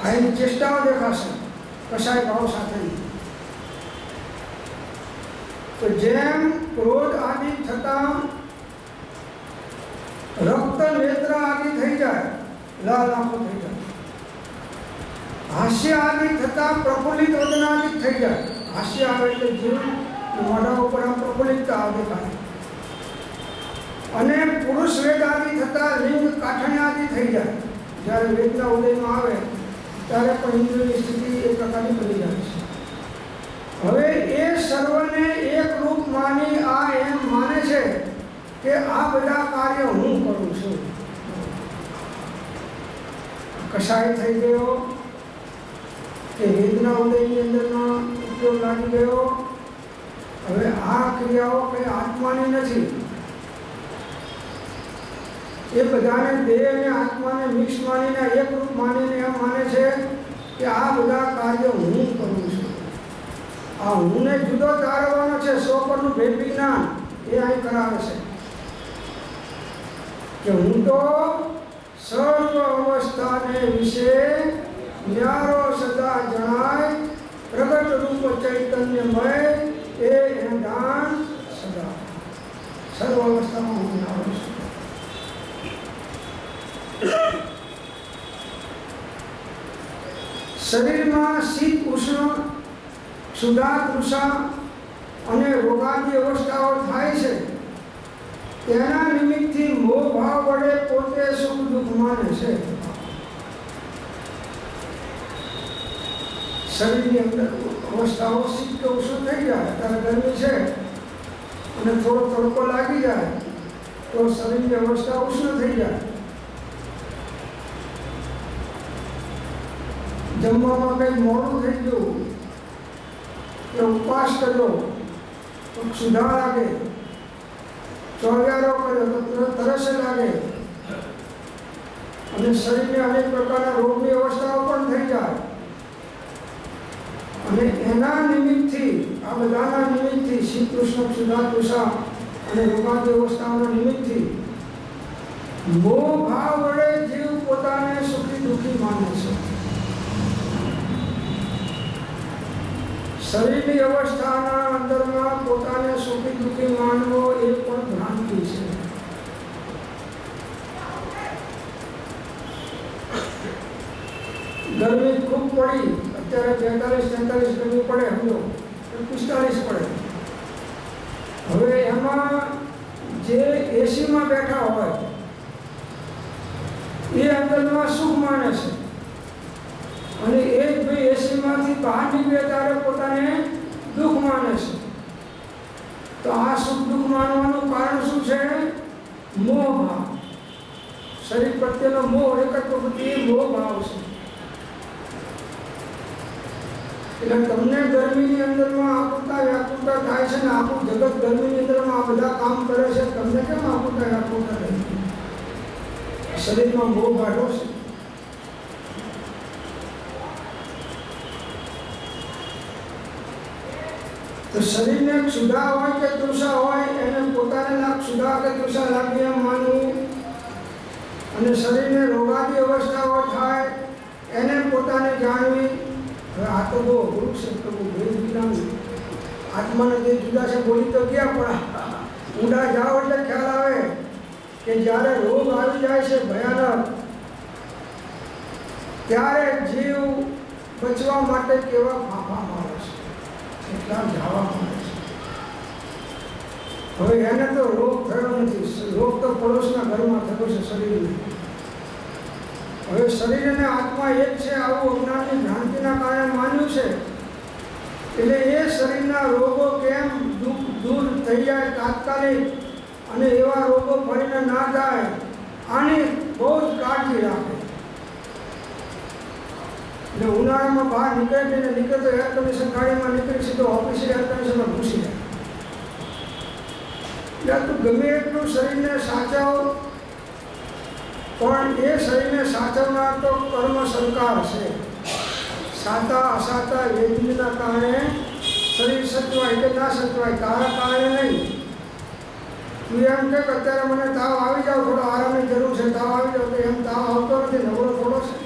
આ એની ચેષ્ટાઓ દેખાશે કસાય ભાવ સાથેની. તો જેમ ક્રોધ આદિ થતા રક્ત નેત્ર આદિ થઈ જાય, લાલ આંખો થઈ જાય. હાસ્ય આદિ થતા પ્રફુલ્લિત વદનાદિ થઈ જાય. હાસ્ય આવે એટલે જીવ મોઢા ઉપર આમ પ્રફુલ્લિતતા દેખાય. અને પુરુષ વેદ આદિ થતા લિંગ કાઠણ આદિ થઈ જાય. જ્યારે વેદના ઉદયમાં આવે ત્યારે પણ ઇન્દ્રિયની સ્થિતિ એ પ્રકારની બની જાય છે. હવે એ સર્વને એક રૂપ માની આ એમ માને છે કે આ બધા કાર્ય હું કરું છું. કસાય થઈ ગયો કે વેદના ઉદયની અંદરનો ઉપયોગ લાગી ગયો. હવે આ ક્રિયાઓ કંઈ આત્માની નથી. એ બધાને દેહ અને આત્માને મિક્સ માનીને એક રૂપ માનીને એમ માને છે કે આ બધા કાર્ય હું કરું છું. આ હુંને જુદો તારવાનો છે. સ્વપરનું ભેદ વિજ્ઞાન એ અહીં કરાવે છે કે હું તો સર્વ અવસ્થાને વિશે ન્યારો સદા જણાય, પ્રગટ રૂપ ચૈતન્યમય એ એંધાન સદા. સર્વ અવસ્થામાં હું ન્યારો છું. શરીરમાં શીત ઉષ્ણ, ક્ષુધા તૃષા અને રોગાદી અવસ્થાઓ થાય છે. તેના નિમિત્તથી મોહ ભાવ વડે પોતે સુખ દુઃખ માને છે. શરીરની અંદર અવસ્થાઓ શીત કે ઉષ્ણ થઈ જાય, ત્યારે ગરમી છે અને થોડો તડકો લાગી જાય તો શરીરની અવસ્થા ઉષ્ણ થઈ જાય. જમવામાં કંઈ મોડું થઈ ગયું કે ઉપવાસ કર્યો તો ક્ષુધા લાગે, ચોર્યારો કર્યો તો તરસ લાગે અને શરીરને અનેક પ્રકારના રોગની અવસ્થાઓ પણ થઈ જાય. અને એના નિમિત્તથી આ બધાના નિમિત્તથી શીત ઉષ્ણ ક્ષુધા તૃષા અને રોગાદી અવસ્થાઓના નિમિત્તથી મોહ ભાવ વડે જીવ પોતાને સુખી દુઃખી માને છે. શરીરની અવસ્થાના અંદરમાં પોતાને સુખી દુઃખી માનવો એ પણ ભ્રાંતિ છે. ગરમી ખૂબ પડી, અત્યારે 42-43 ગરમી પડે, સમજો 45 પડે. હવે એમાં જે એસીમાં બેઠા હોય એ અંદરમાં સુખ માને છે, અને એક ભાઈ એસીમાંથી બહાર નીકળે ત્યારે પોતાને દુઃખ માને છે. તો આ સુખ દુઃખ માનવાનું કારણ શું છે? મોહ ભાવ. શરીર પ્રત્યેનો મોહ, એકત્વ પ્રત્યે મોહ ભાવ છે. એટલે તમને ગરમીની અંદરમાં આકુરતા વ્યાકુરતા થાય છે ને આખું જગત ગરમીની અંદરમાં આ બધા કામ કરે છે, તમને કેમ આકુરતા વ્યાકુરતા થાય? શરીરમાં મોહ બાંધો છે. તો શરીરને ક્ષુધા હોય કે તૃષા હોય એને પોતાને ક્ષુધા કે તૃષા લાગી એમ માનવું, અને શરીરને રોગાદી અવસ્થાઓ થાય એને પોતાને જાણવી. હવે આ તો બહુ અઘરું છે, તો ભેદ વિનાનું આત્માને જે જુદા છે બોલી તો ગયા, પણ ઊંડા જાઓ એટલે ખ્યાલ આવે કે જ્યારે રોગ આવી જાય છે ભયાનક, ત્યારે જીવ બચવા માટે કેવા ફાંફા મારે છે, કેટલા જાવા મારે છે. હવે એને તો રોગ થયો નથી, રોગ તો પડોશના ઘરમાં થયો છે શરીરને. હવે શરીર અને આત્મા એક છે આવું અજ્ઞાનની ભ્રાંતિના કારણે માન્યું છે. એટલે એ શરીરના રોગો કેમ દૂર થઈ જાય તાત્કાલિક, અને એવા રોગો ફરીને ના થાય, આની બહુ જ કાળજી રાખે. એટલે ઉનાળામાં બહાર નીકળે ને નીકળે તો એર કન્ડિશન ગાડીમાં નીકળી સીધો ઓફિસે એર કન્ડિશનમાં ઘૂસી જાય. એટલે તું ગમે એટલું શરીરને સાચવ, પણ એ શરીરને સાચવનાર તો કર્મ સંસ્કાર છે. સાતા અસાતા વેદના કારણે શરીર સચવાય કે ના સચવાય, તારા કારણે નહીં. તું એમ કે અત્યારે મને તાવ આવી જાવ, થોડો આરામની જરૂર છે, તાવ આવી જાવ, તો એમ તાવ આવતો નથી, નબળો થોડો છે.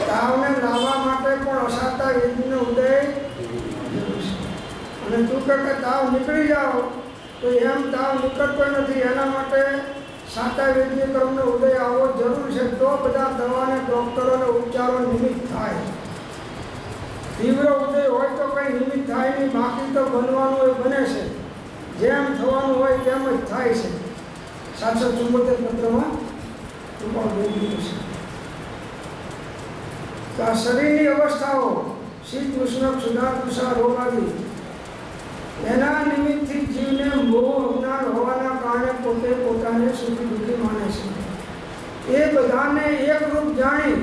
તાવને લાવવા માટે પણ અસાતા વેદનો ઉદય જરૂર છે. અને તું કે તાવ નીકળી જાવ, તો એમ તાવ નીકળતો નથી. એના માટે સાતા વેદની કર્મનો ઉદય આવવો જરૂર છે, તો બધા દવાને ડોક્ટરોને ઉપચારો નિમિત્ત થાય. તીવ્ર ઉદય હોય તો કંઈ નિમિત્ત થાય નહીં, બાકી તો બનવાનું એ બને છે, જેમ થવાનું હોય તેમ જ થાય છે. 774 પત્રમાં કૃપા બોલી છે. તો આ શરીરની અવસ્થાઓ શીત ઉષ્ણ ક્ષુધા તૃષા રોગ આદિ, એના નિમિત્તથી જીવને મોહ અજ્ઞાન હોવાના કારણે પોતે પોતાને સુખી દુઃખી માને છે. એ બધાને એક રૂપ જાણી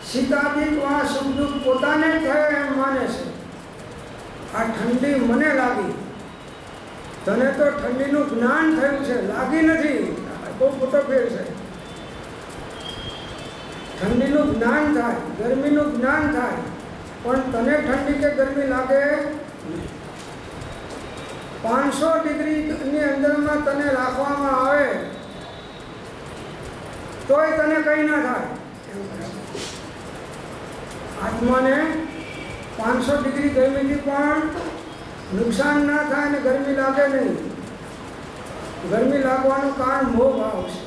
શીતાદિક વા સુખ દુઃખ પોતાને થયો એમ માને છે. આ ઠંડી મને લાગી, તને તો ઠંડીનું જ્ઞાન થયું છે, લાગી નથી. બહુ મોટો ફેર છે. ઠંડીનું જ્ઞાન થાય, ગરમીનું જ્ઞાન થાય, પણ તને ઠંડી કે ગરમી લાગે 500 ડિગ્રીની અંદરમાં તને રાખવામાં આવે તોય તને કંઈ ના થાય. આત્માને 500 ડિગ્રી ગરમીથી પણ નુકસાન ના થાય ને ગરમી લાગે નહીં. ગરમી લાગવાનું કારણ મોહ ભાવ છે.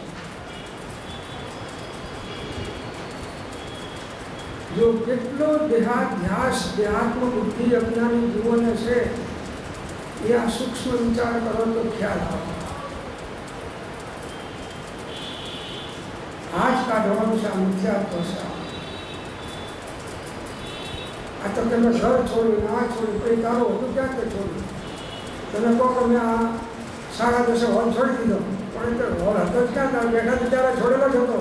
જો કેટલો દેહાત્મ બુદ્ધિ અજ્ઞાની જીવોને છે, એ આ સૂક્ષ્મ વિચાર કરો તો ખ્યાલ આવે. આ જ કાઢવાનું છે, આ મિથ્યાત્વ છે. આ તો તમે ઘર છોડ્યું, આ છોડ્યું, પછી તારો હતું ક્યાં તે છોડ્યું. તમે કહો કે મેં આ 10:30 હોલ છોડી દીધો, પણ એ તો હોલ હતો જ ક્યાં, તમે બેઠા ત્યારે છોડેલો જ હતો.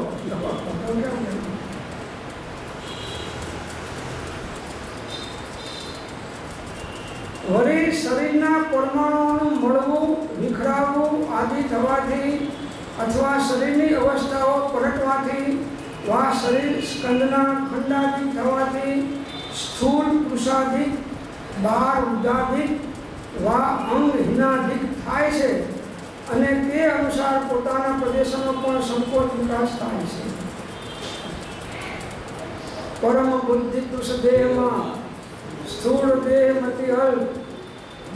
વળી શરીરના પરમાણુઓનું મળવું, વિખરાવવું આદિ થવાથી, અથવા શરીરની અવસ્થાઓ પલટવાથી, વા શરીર સ્કંદના ખંડાદિ થવાથી, સ્થૂળ પુરુષાધિક, બાર ઉદાધિક અંગહીનાધિક થાય છે અને તે અનુસાર પોતાના પ્રદેશોનો પણ સંકોચ વિકાસ થાય છે. પરમ બુદ્ધિ કુશ દેહમાં સ્થૂળ દેહ મતિ અલ્પ,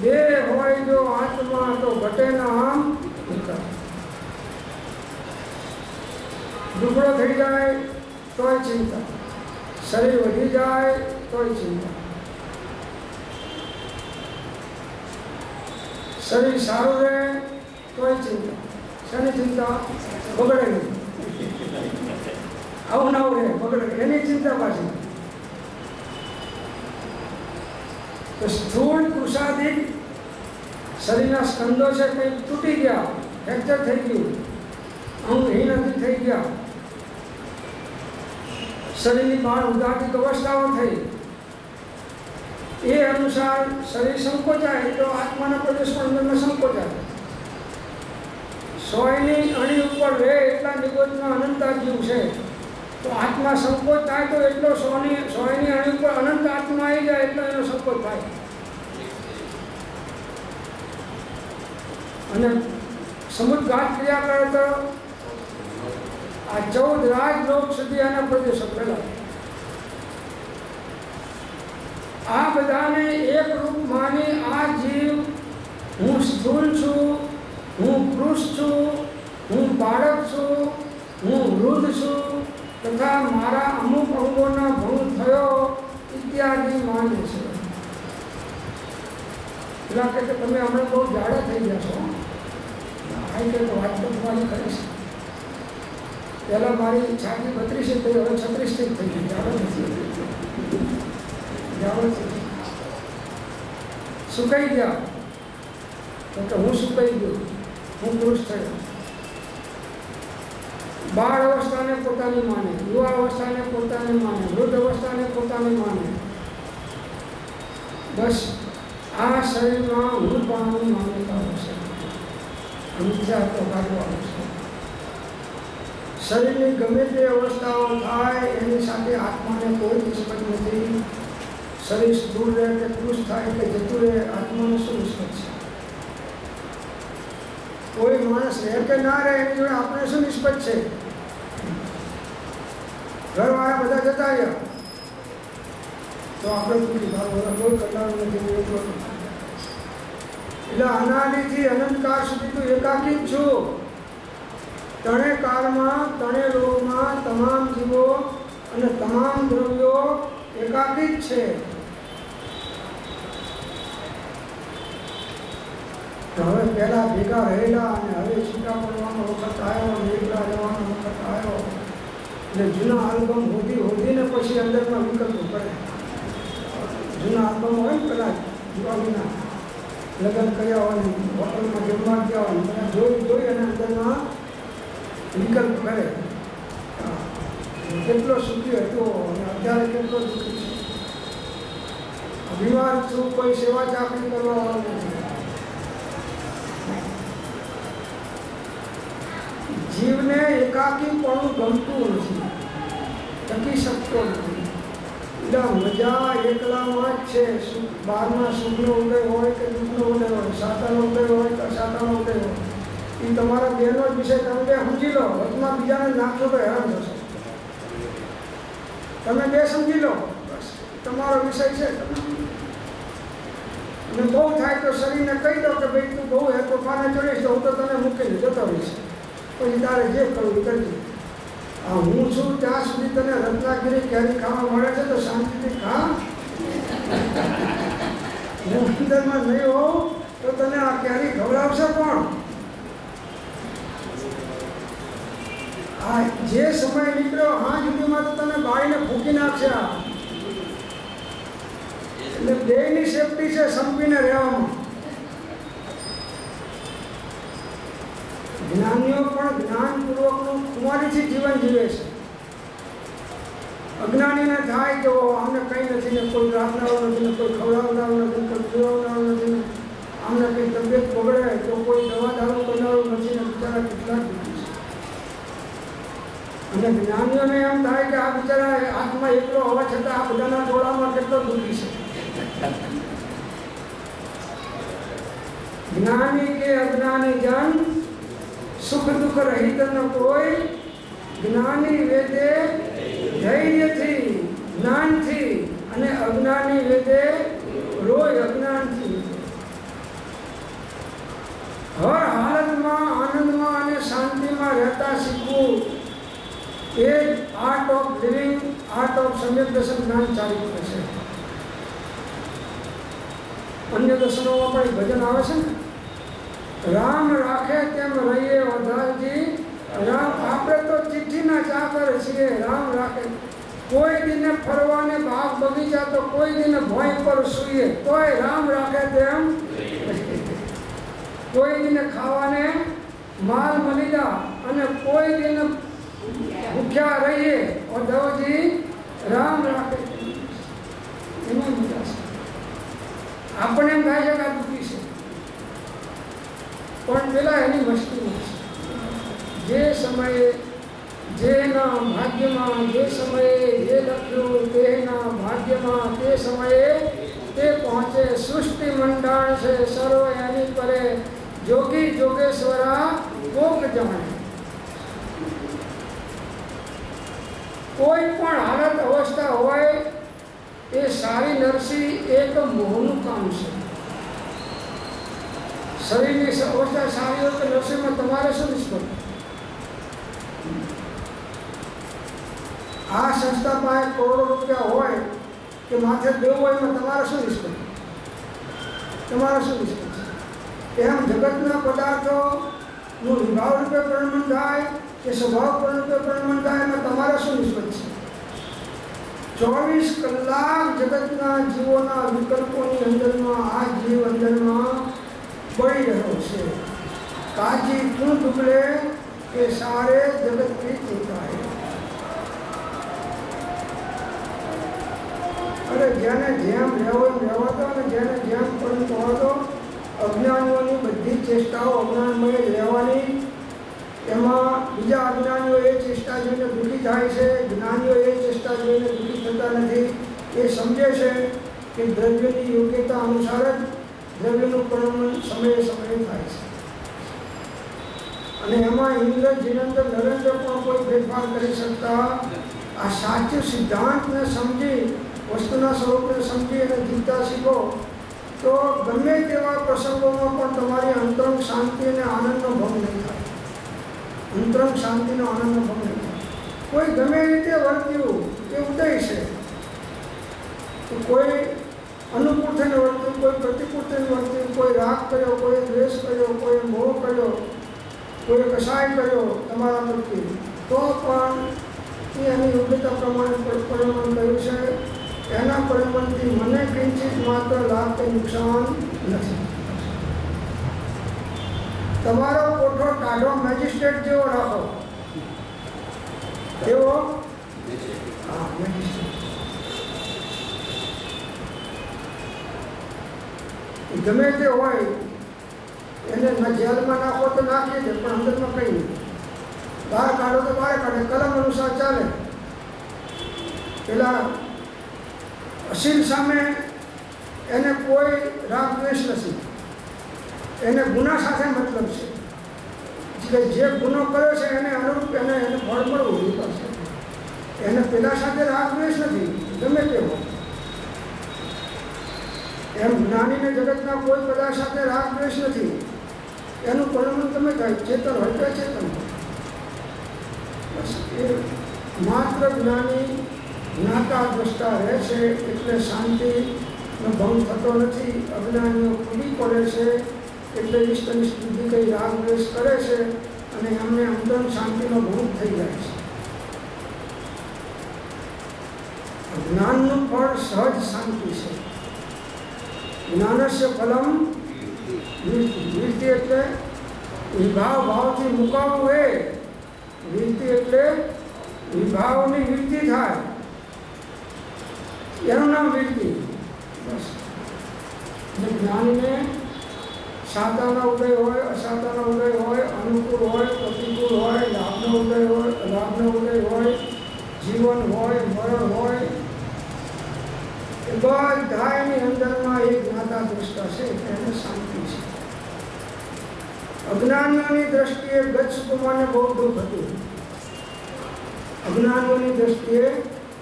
દેહ હોય જો આત્મા તો ઘટે ના આમ દુબળો થઈ જાય તોય ચિંતા, શરીર વધી જાય તોય ચિંતા, શરીર સારું રહે તોય ચિંતા. શેની ચિંતા? બગડે નહીં, આવું ના રહે, બગડે એની ચિંતા પાછી. તો સ્થૂળ કૃષાધિક શરીરના સ્કંદો છે કંઈક તૂટી ગયા, ફ્રેક્ચર થઈ ગયું, અંગહીન થઈ ગયા, શરીરની બહાર ઉદાહરણિક અવસ્થાઓ થઈ, એ અનુસાર શરીર સંકોચાય તો આત્માના પ્રદેશમાં અંદરમાં સંકોચાય. સોયની અણી ઉપર રહે એટલા નિગોજમાં અનંતા જીવ છે, તો આત્મા સંકોચ થાય તો એટલો સોયની અણી ઉપર અનંત આત્મા આવી જાય એટલો એનો સંકોચ થાય. અને સમુદ્ઘાત ક્રિયા કરે તો આ 14 રાજલોક સુધી આના પ્રદેશો ફેલાય. આ બધાને એક રૂપ માની આ જીવ હું સ્થૂળ છું, હું પુરુષ છું, હું બાળક છું, હું વૃદ્ધ છું તથા મારા અમુક અંગોનો ભંગ થયો ઇત્યાદિ માને છે. પેલા કે તમે હમણાં બહુ જાડા થઈ ગયા છો, આ કે વાત તો તમારી કરીશ. પહેલાં મારી છાતી 32 થઈ, હવે 36 થઈ ગઈ, જાડો નથી, જાડો નથી. સુકાઈ ગયા તો કે હું સુકાઈ ગયો, હું પુરુષ થયો. બાળ અવસ્થાને પોતાની માને, યુવા અવસ્થાને પોતાની માને, વૃદ્ધ અવસ્થાને પોતાની માને. બસ આ શરીરમાં હું પાણી માન્યતાઓ છે, અમિત્યા તો કાઢવાનું છે. શરીરની ગમે તે અવસ્થાઓ થાય એની સાથે આત્માને કોઈ નિસ્બત નથી. શરીર સ્થૂળ રહે કે પુરુષ થાય કે જતું રહે, આત્માને શું નિસ્બત છે? કોઈ માણસ રહે કે ના રહે એની જોડે આપણે શું નિસ્બત છે? ઘરવાળા બધા જતા રહ્યા તો આપણે કોઈ કંટાળો નથી. એટલે અનાદિથી અનંતકાળ સુધી તો એકાકી જ છું. ત્રણે કાળમાં, ત્રણે લોકમાં તમામ જીવો અને તમામ દ્રવ્યો એકાકી જ છે. હવે પહેલા ભેગા રહેલા અને હવે છૂટા પડવાનો વખત આવ્યો, એકલા રહેવાનો વખત આવ્યો. એટલે જૂના આલ્બમ હોધીને પછી અંદરમાં વિકલ્પો કરે. જૂના આલ્બમ હોય ને પેલા દિવાળીના લગ્ન કર્યા હોય, હોટલમાં જમવા ગયા હોય, બધા જોઈ અને અંદરમાં વિકલ્પ કરે. કેટલો સુખી હતો અને અત્યારે કેટલો દુઃખી છે. બીમાર છું, કોઈ સેવા ચાકરી કરવા વાળું નથી. જીવને એકાકીપણું ગમતું નથી, ટકી શકતો નથી. એટલે મજા એકલામાં જ છે. બહારના સુખનો ઉદય હોય કે દુઃખનો ઉદય હોય, સાતાનો ઉદય હોય કે અસાતાનો ઉદય હોય, એ તમારા બેનો જ વિષય તમે બે સમજી લો. વચમાં બીજાને નાખશો તો હેરાન થશે. તમે બે સમજી લો, બસ તમારો વિષય છે. અને બહુ થાય તો શરીરને કહી દો કે ભાઈ તું બહુ હે તોફાને ચડીશ તો હું તો તને મૂકીને જતો રહીશ, પછી તારે જે કરવું એ કરજે. આ હું છું ત્યાં સુધી તને રત્નાગીરી કેરી ખાવા મળે છે તો શાંતિથી ખા. હું અંદરમાં નહીં હોઉં તો તને આ કેરી ખવડાવશે કોણ? આ જે સમય નીકળ્યો હા સુધીમાં તો તને બાળીને ફૂંકી નાખશે. એટલે બેયની સેફટી છે સંપીને રહેવામાં. જ્ઞાનીઓ પણ જ્ઞાનપૂર્વકનું કુમારીથી જીવન જીવે છે. અજ્ઞાનીને થાય કે આમને કંઈ નથી ને, કોઈ રાખનારો નથી ને, કોઈ ખવડાવનારો નથી, કોઈ પીવડાવનારો નથી ને, આમને કંઈ તબિયત બગડે તો કોઈ દવા દારૂ કરનારો નથી ને, બિચારા કેટલાક દુઃખી છે. અને જ્ઞાનીઓને એમ થાય કે આ બિચારા આત્મા એકલો હોવા છતાં આ બધાના ટોળામાં કેટલો દુઃખી છે. જ્ઞાની કે અજ્ઞાની જન સુખ દુઃખ રહિત ન કોઈ, જ્ઞાની વેદે ધૈર્યથી જ્ઞાનથી અને અજ્ઞાની વેદે રોજ અજ્ઞાનથી. હર હાલતમાં આનંદમાં અને શાંતિમાં રહેતા શીખવું એ જ art of living, art of સમ્યક દર્શન જ્ઞાન ચારિત્ર છે. અન્ય દર્શનોમાં પણ ભજન આવે છે ને, રામ રાખે તેમ રહીએ વધારજી. રામ, આપણે તો ચિઠ્ઠીના ચાકર છીએ. રામ રાખે, કોઈ દિને ફરવાને બાગ બગીચા તો કોઈ દિને ભોંય પર સૂઈએ તોય રામ રાખે તેમ, કોઈ દિને ખાવાને માલ મળી જા અને કોઈ દિને ભૂખ્યા રહીએ ઉદ્ધવજી. રામ રાખે એમાં મજા છે. આપણે એમ થાય છે કે આ દુઃખી છે, પણ પેલા એની મસ્તીમાં છે. જે સમયે જેના ભાગ્યમાં, જે સમયે જે લખ્યું તેના ભાગ્યમાં, તે સમયે તે પહોંચે. સૃષ્ટિ મંડાણ છે સર્વ એની પરે, જોગી જોગેશ્વરા કોક જાણે. કોઈ પણ હાલત અવસ્થા હોય એ સારી નરસી એક મોહનું કામ છે. શરીરની અવસ્થા સારી હોય તો નરસીમાં તમારે શું નિષ્ફળ? આ સંસ્થા પાસે કરોડો રૂપિયા હોય કે માથે દેવું હોય એમાં તમારે શું નિષ્ફળ? તમારે શું નિષ્ફળ છે? એમ જગતના પદાર્થોનું વિભાવ રૂપે પરિણમન થાય કે સ્વભાવ રૂપે પરિણમન થાય એમાં તમારે શું નિષ્ફળ છે? 24 કલાક જગતના જીવોના વિકલ્પોની અંદરમાં આ જીવ અંદરમાં પડી રહ્યો છે. કાજી ક્યું ડૂબલે કે સારે જગત કી ચિંતા है. અરે જેને જેમ રહેવા દો અને જેને જેમ પણ થવા દો. અજ્ઞાનીઓની બધી ચેષ્ટાઓ અજ્ઞાનમય રહેવાની. એમાં બીજા અજ્ઞાનીઓ એ ચેષ્ટા જોઈને દુઃખી થાય છે, જ્ઞાનીઓ એ ચેષ્ટા જોઈને દુઃખી થતા નથી. એ સમજે છે કે દ્રવ્યની યોગ્યતા અનુસાર જ દ્રવ્યનું પરિણમન સમયે સમયે થાય છે. અને એમાં ઇન્દ્ર, જીનેન્દ્ર, નરેન્દ્ર પણ કોઈ ફેરફાર કરી શકતા. આ સાચું સિદ્ધાંતને સમજી, વસ્તુના સ્વરૂપને સમજી અને જીવતા શીખો તો ગમે તેવા પ્રસંગોમાં પણ તમારી અંતરંગ શાંતિ અને આનંદનો ભંગ નહીં થાય. અંતરંગ શાંતિનો આનંદનો ભંગ નહીં થાય. કોઈ ગમે રીતે વર્ત્યું એ ઉદય છે. કોઈ અનુકૂળ થઈને વર્ત્યું, કોઈ પ્રતિકૂળ થઈને વર્ત્યું, કોઈ રાગ કર્યો, કોઈ દ્વેષ કર્યો, કોઈ મોહ કર્યો, કોઈ કસાય કર્યો તમારા પ્રત્યે, તો પણ એ એની યોગ્યતા પ્રમાણે પરિણમન કર્યું છે. એના પરિણમનથી મને કિંચિત માત્ર લાભ કે નુકસાન નથી. તમારો કોઠો ટાઢો મેજિસ્ટ્રેટ જેવો રાખો, એવો મેજિસ્ટ્રેટ. ગમે તે હોય એને જેલમાં નાખો તો નાખી દે, પણ અંદરમાં કંઈ નહીં. બહાર કાઢો તો બહાર કાઢે, કલમ અનુસાર ચાલે. પેલા અસીલ સામે એને કોઈ રાગ દ્વેષ નથી, એને ગુના સાથે મતલબ છે. એટલે જે ગુનો કર્યો છે એને અનુરૂપ એને ફળ મળવું પડશે. એને પેલા સાથે રાગ દ્વેષ નથી, ગમે તે હોય. એમ જ્ઞાનીને જગતના કોઈ પદાર્થ સાથે રાગ દ્વેષ નથી. એનું પરિણામ તમે થાય, ચેતન હોય તો ચેતન હોય. બસ એ માત્ર જ્ઞાની જ્ઞાતા દ્રષ્ટા રહે છે એટલે શાંતિનો ભંગ થતો નથી. અજ્ઞાનીઓ કૂદી પડે છે એટલે ઇષ્ટની બુદ્ધિ કંઈ રાગ દ્વેષ કરે છે અને એમને અંતરંગ શાંતિનો ભંગ થઈ જાય છે. જ્ઞાનનું ફળ સહજ શાંતિ છે. જ્ઞાનસ્ય ફલમ વૃત્તિ. વૃત્તિ એટલે વિભાવ ભાવથી મુકાવવું. એ વૃત્તિ એટલે વિભાવની વૃત્તિ થાય, એનું નામ વૃત્તિ. બસ જ્ઞાનીને સાતાના ઉદય હોય, અસાતાના ઉદય હોય, અનુકૂળ હોય, પ્રતિકૂળ હોય, લાભનો ઉદય હોય, અલાભનો ઉદય હોય, જીવન હોય, મરણ હોય, એ બધાની અંદરમાં એક જ્ઞાતા દ્રષ્ટા છે, એને શાંતિ છે. અજ્ઞાનીઓની દ્રષ્ટિએ ગચ્છકુમારને બહુ દુઃખ હતું. અજ્ઞાનીઓની દ્રષ્ટિએ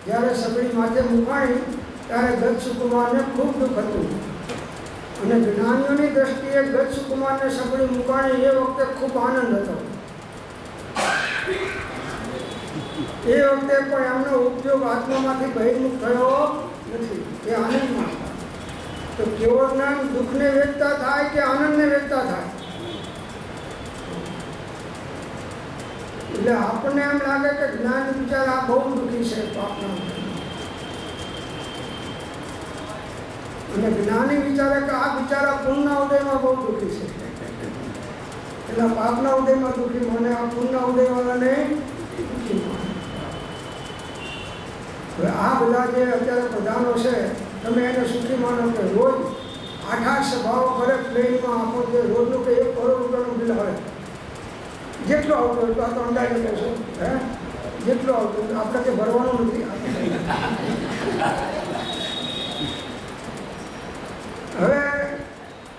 જ્યારે સગડી માથે મુકાણી ત્યારે ગચ્છકુમારને ખૂબ દુઃખ હતું. અને જ્ઞાનીઓની દ્રષ્ટિએ ગચ્છકુમારને સગડી મુકાણી એ વખતે ખૂબ આનંદ હતો. એ વખતે પણ એમનો ઉપયોગ આત્મામાંથી બહિર્મુખ થયો નથી. એ આનંદમાં હતા. તો કેવળ જ્ઞાન દુઃખને વેચતા થાય કે આનંદને વેચતા થાય? એટલે આપણને એમ લાગે કે જ્ઞાન વિચાર આ બહુ દુઃખી છે પાપના ઉદયમાં. અને જ્ઞાની વિચારે કે આ બિચારા પુણ્યના ઉદયમાં બહુ દુઃખી છે. એટલે પાપના ઉદયમાં દુઃખી મને, આ પુણ્યના ઉદયવાળાને દુઃખી માને. હવે આ બધા જે અત્યારે પ્રધાનો છે, તમે એને સુખી માનો કે રોજ 8 સભાઓ કરે પ્લેનમાં આપો, જે રોજનું કે 1 કરોડ રૂપિયાનું બિલ આવે. જેટલો આવતો હોય તો આ તો અંદાજે કહેશો, હે જેટલો આવતો આપણે કે ભરવાનું નથી. હવે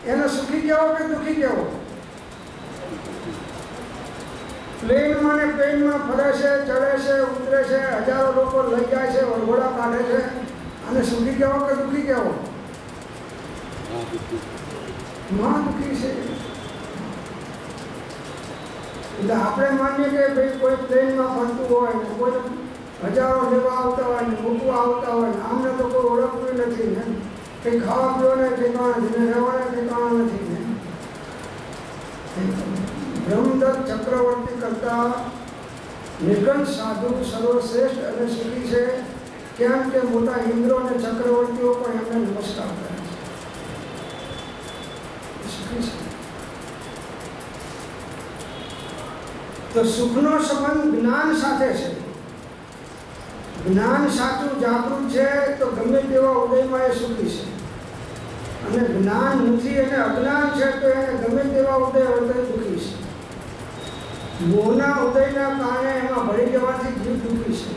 એને સુખી કહેવો કે દુઃખી કહેવો? પ્લેનમાં ને પ્લેનમાં ફરે છે, ચડે છે, ઉતરે છે, હજારો લોકો લઈ જાય છે, વરઘોડા કાઢે છે, અને સુખી કહેવો કે દુઃખી કહેવો? માં દુઃખી છે. એટલે આપણે માનીએ કે ભાઈ કોઈ પ્લેનમાં ફરતું હોય ને કોઈ હજારો લેવા આવતા હોય ને મૂકવા આવતા હોય ને આમને તો કોઈ ઓળખતું નથી ને, કંઈ ખાવા પીવાને ઠેકાણા નથી ને, રહેવાને ઠેકાણા નથી ને. બ્રહ્મદત્ત ચક્રવર્તી કરતા નિર્ગંઠ સાધુ સર્વશ્રેષ્ઠ અને સુખી છે. કેમ કે મોટા ઇન્દ્રો અને ચક્રવર્તીઓ પણ એમને નમસ્કાર કરે છે. સુખી છે. તો સુખનો સંબંધ જ્ઞાન સાથે છે. જ્ઞાન સાચું જાગૃત છે તો ગમે તેવા ઉદયમાં એ સુખી છે. અને જ્ઞાન નથી અને અજ્ઞાન છે તો એને ગમે તેવા ઉદય હોય તો દુઃખી છે. મોહના ઉદયના કારણે એમાં ભળી જવાથી જીવ દુઃખી છે.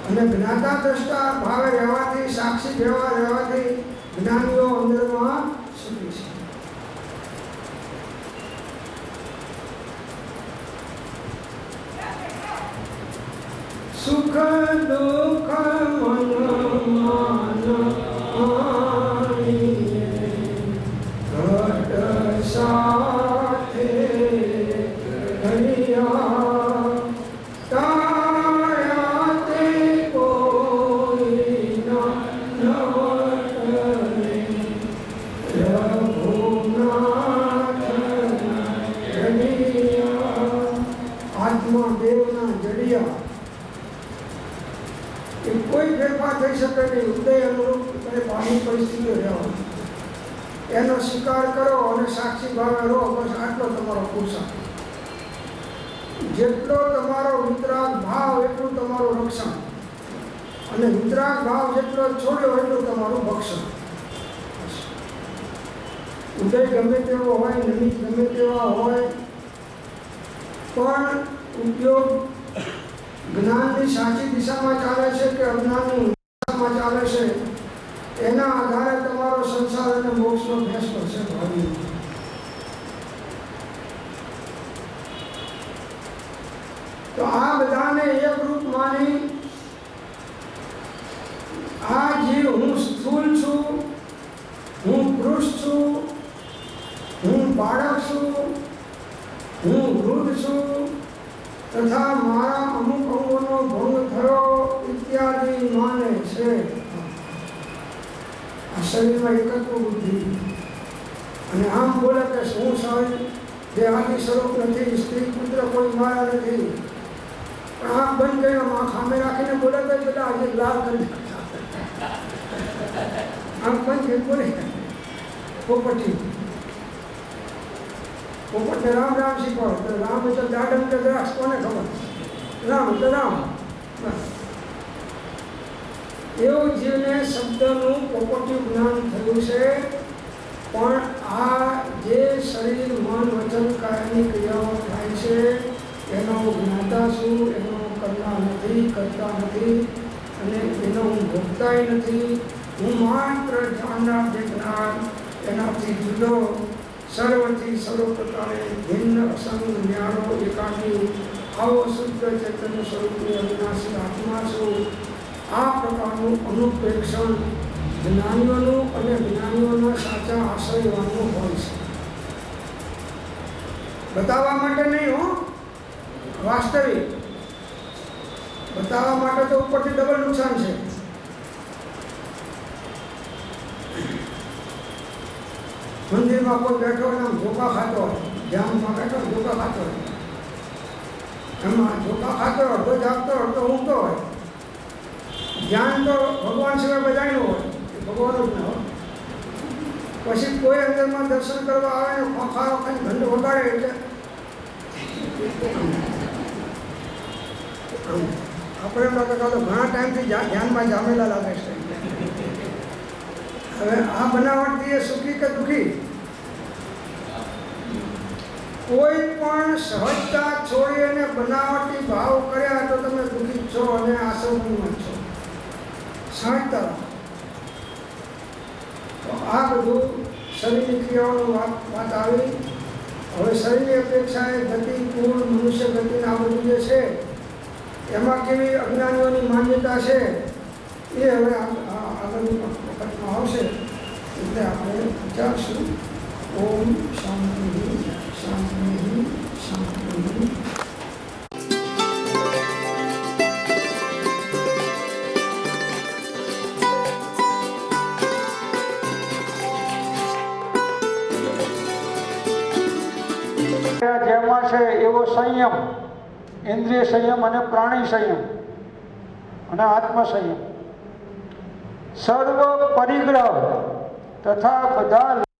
અને જ્ઞાતા દ્રષ્ટા ભાવે રહેવાથી, સાક્ષી જેવા રહેવાથી જ્ઞાનીઓ અંદરમાં સુખી છે. સુખ દુઃખ મન માન આણીએ ઘટ સાથે હરિયા તારા તે કોઈ નવટને રઘુનાથ જડિયા. આત્મા દેવના જડિયા એ કોઈ ફેરફાર થઈ શકે નહીં. ઉદય અનુરૂપ અને પાણી પરિસ્થિતિઓ રહેવાની, એનો સ્વીકાર કરો અને સાક્ષી ભાવે રહો. બસ આટલો તમારો પુરુષાર્થ. જેટલો તમારો વિતરાગ ભાવ એટલું તમારું રક્ષણ, અને વિતરાગ ભાવ જેટલો છોડ્યો એટલું તમારું ભક્ષણ. ઉદય ગમે તેવો હોય, નિમિત્ત ગમે તેવા હોય, પણ ઉપયોગ જ્ઞાનની સાચી દિશામાં ચાલે છે કે અજ્ઞાનની દિશામાં ચાલે છે, એના આધારે તમારો સંસાર અને મોક્ષનો ફેસલો છે. ભાવિ તો આ બધાને એક રૂપ માની આ જીવ હું સ્થૂલ છું, હું પુરુષ છું, હું બાળક છું, હું વૃદ્ધ છું, તથા મારા અમુક અંગોનો ભંગ થયો ઇત્યાદિ માને છે. આ શરીરમાં એકત્વ બુદ્ધિ અને આમ બોલે કે હું શરીર દેહાદી સ્વરૂપ નથી, સ્ત્રી પુત્ર કોઈ મારા નથી. પણ આંખ બંધ કરીને આંખ સામે રાખીને બોલે તો બધા આજે લાભ કરી આંખ બંધ કરી બોલે પોપટી પોપટને રામ રામ શીખવાડો. રામ એટલે દાડમ કે દ્રાક્ષ કોને ખબર? રામ એટલે રામ. એવું જીવને શબ્દનું પોપટિયું જ્ઞાન થયું છે. પણ આ જે શરીર મન વચન કાયની ક્રિયાઓ થાય છે એનો જ્ઞાતા છું, એનો કરતા નથી અને એનો હું ભોગતાય નથી. હું માત્ર જાણનાર જે જ્ઞાન એનાથી જુદો સર્વથી સર્વ પ્રકારે ભિન્ન અસંગ ન્યારો એકાકી આવો શુદ્ધ ચેતન સ્વરૂપે અવિનાશી આત્મા છું. આ પ્રકારનું અનુપ્રેક્ષણ જ્ઞાનીઓનું અને જ્ઞાનીઓના સાચા આશ્રયવાનું હોય છે. બતાવવા માટે નહીં હો, વાસ્તવિક બતાવવા માટે તો ઉપરથી ડબલ નુકસાન છે. મંદિરમાં કોઈ બેઠો હોય આમ ધોકા ખાતો હોય, ધ્યાનમાં બેઠો ધોકા ખાતો હોય, એમાં ધોકા ખાતો હોય, અડધો જાગતો અડધો ઊંઘતો હોય. ધ્યાન તો ભગવાન સિવાય બધાનું હોય, ભગવાન જ ના હોય. પછી કોઈ અંદરમાં દર્શન કરવા આવે ને ખોખા વખત ઘંટ વગાડે એટલે આપણે ઘણા ટાઈમથી ધ્યાનમાં જામેલા લાગે છે. હવે આ બનાવટથી એ સુખી કે દુઃખી? કોઈ પણ સહજતા છોડી અને બનાવટી ભાવ કર્યા તો તમે દુઃખી છો અને આસવનમાં છો. સહજતા તો આ બધું શરીરની ક્રિયાઓનો વાત આવી. હવે શરીરની અપેક્ષાએ ગતિ પૂર્ણ મનુષ્ય ગતિને આ બધું જે છે એમાં કેવી અજ્ઞાનીઓની માન્યતા છે એ હવે આગળની વખતમાં આવશે એટલે આપણે વિચારશું. ઓમ શાંતિ શાંતિ શાંતિ. જેમાં છે એવો સંયમ, ઇન્દ્રિય સંયમ અને પ્રાણી સંયમ અને આત્મ સંયમ, સર્વ પરિગ્રહ તથા બધા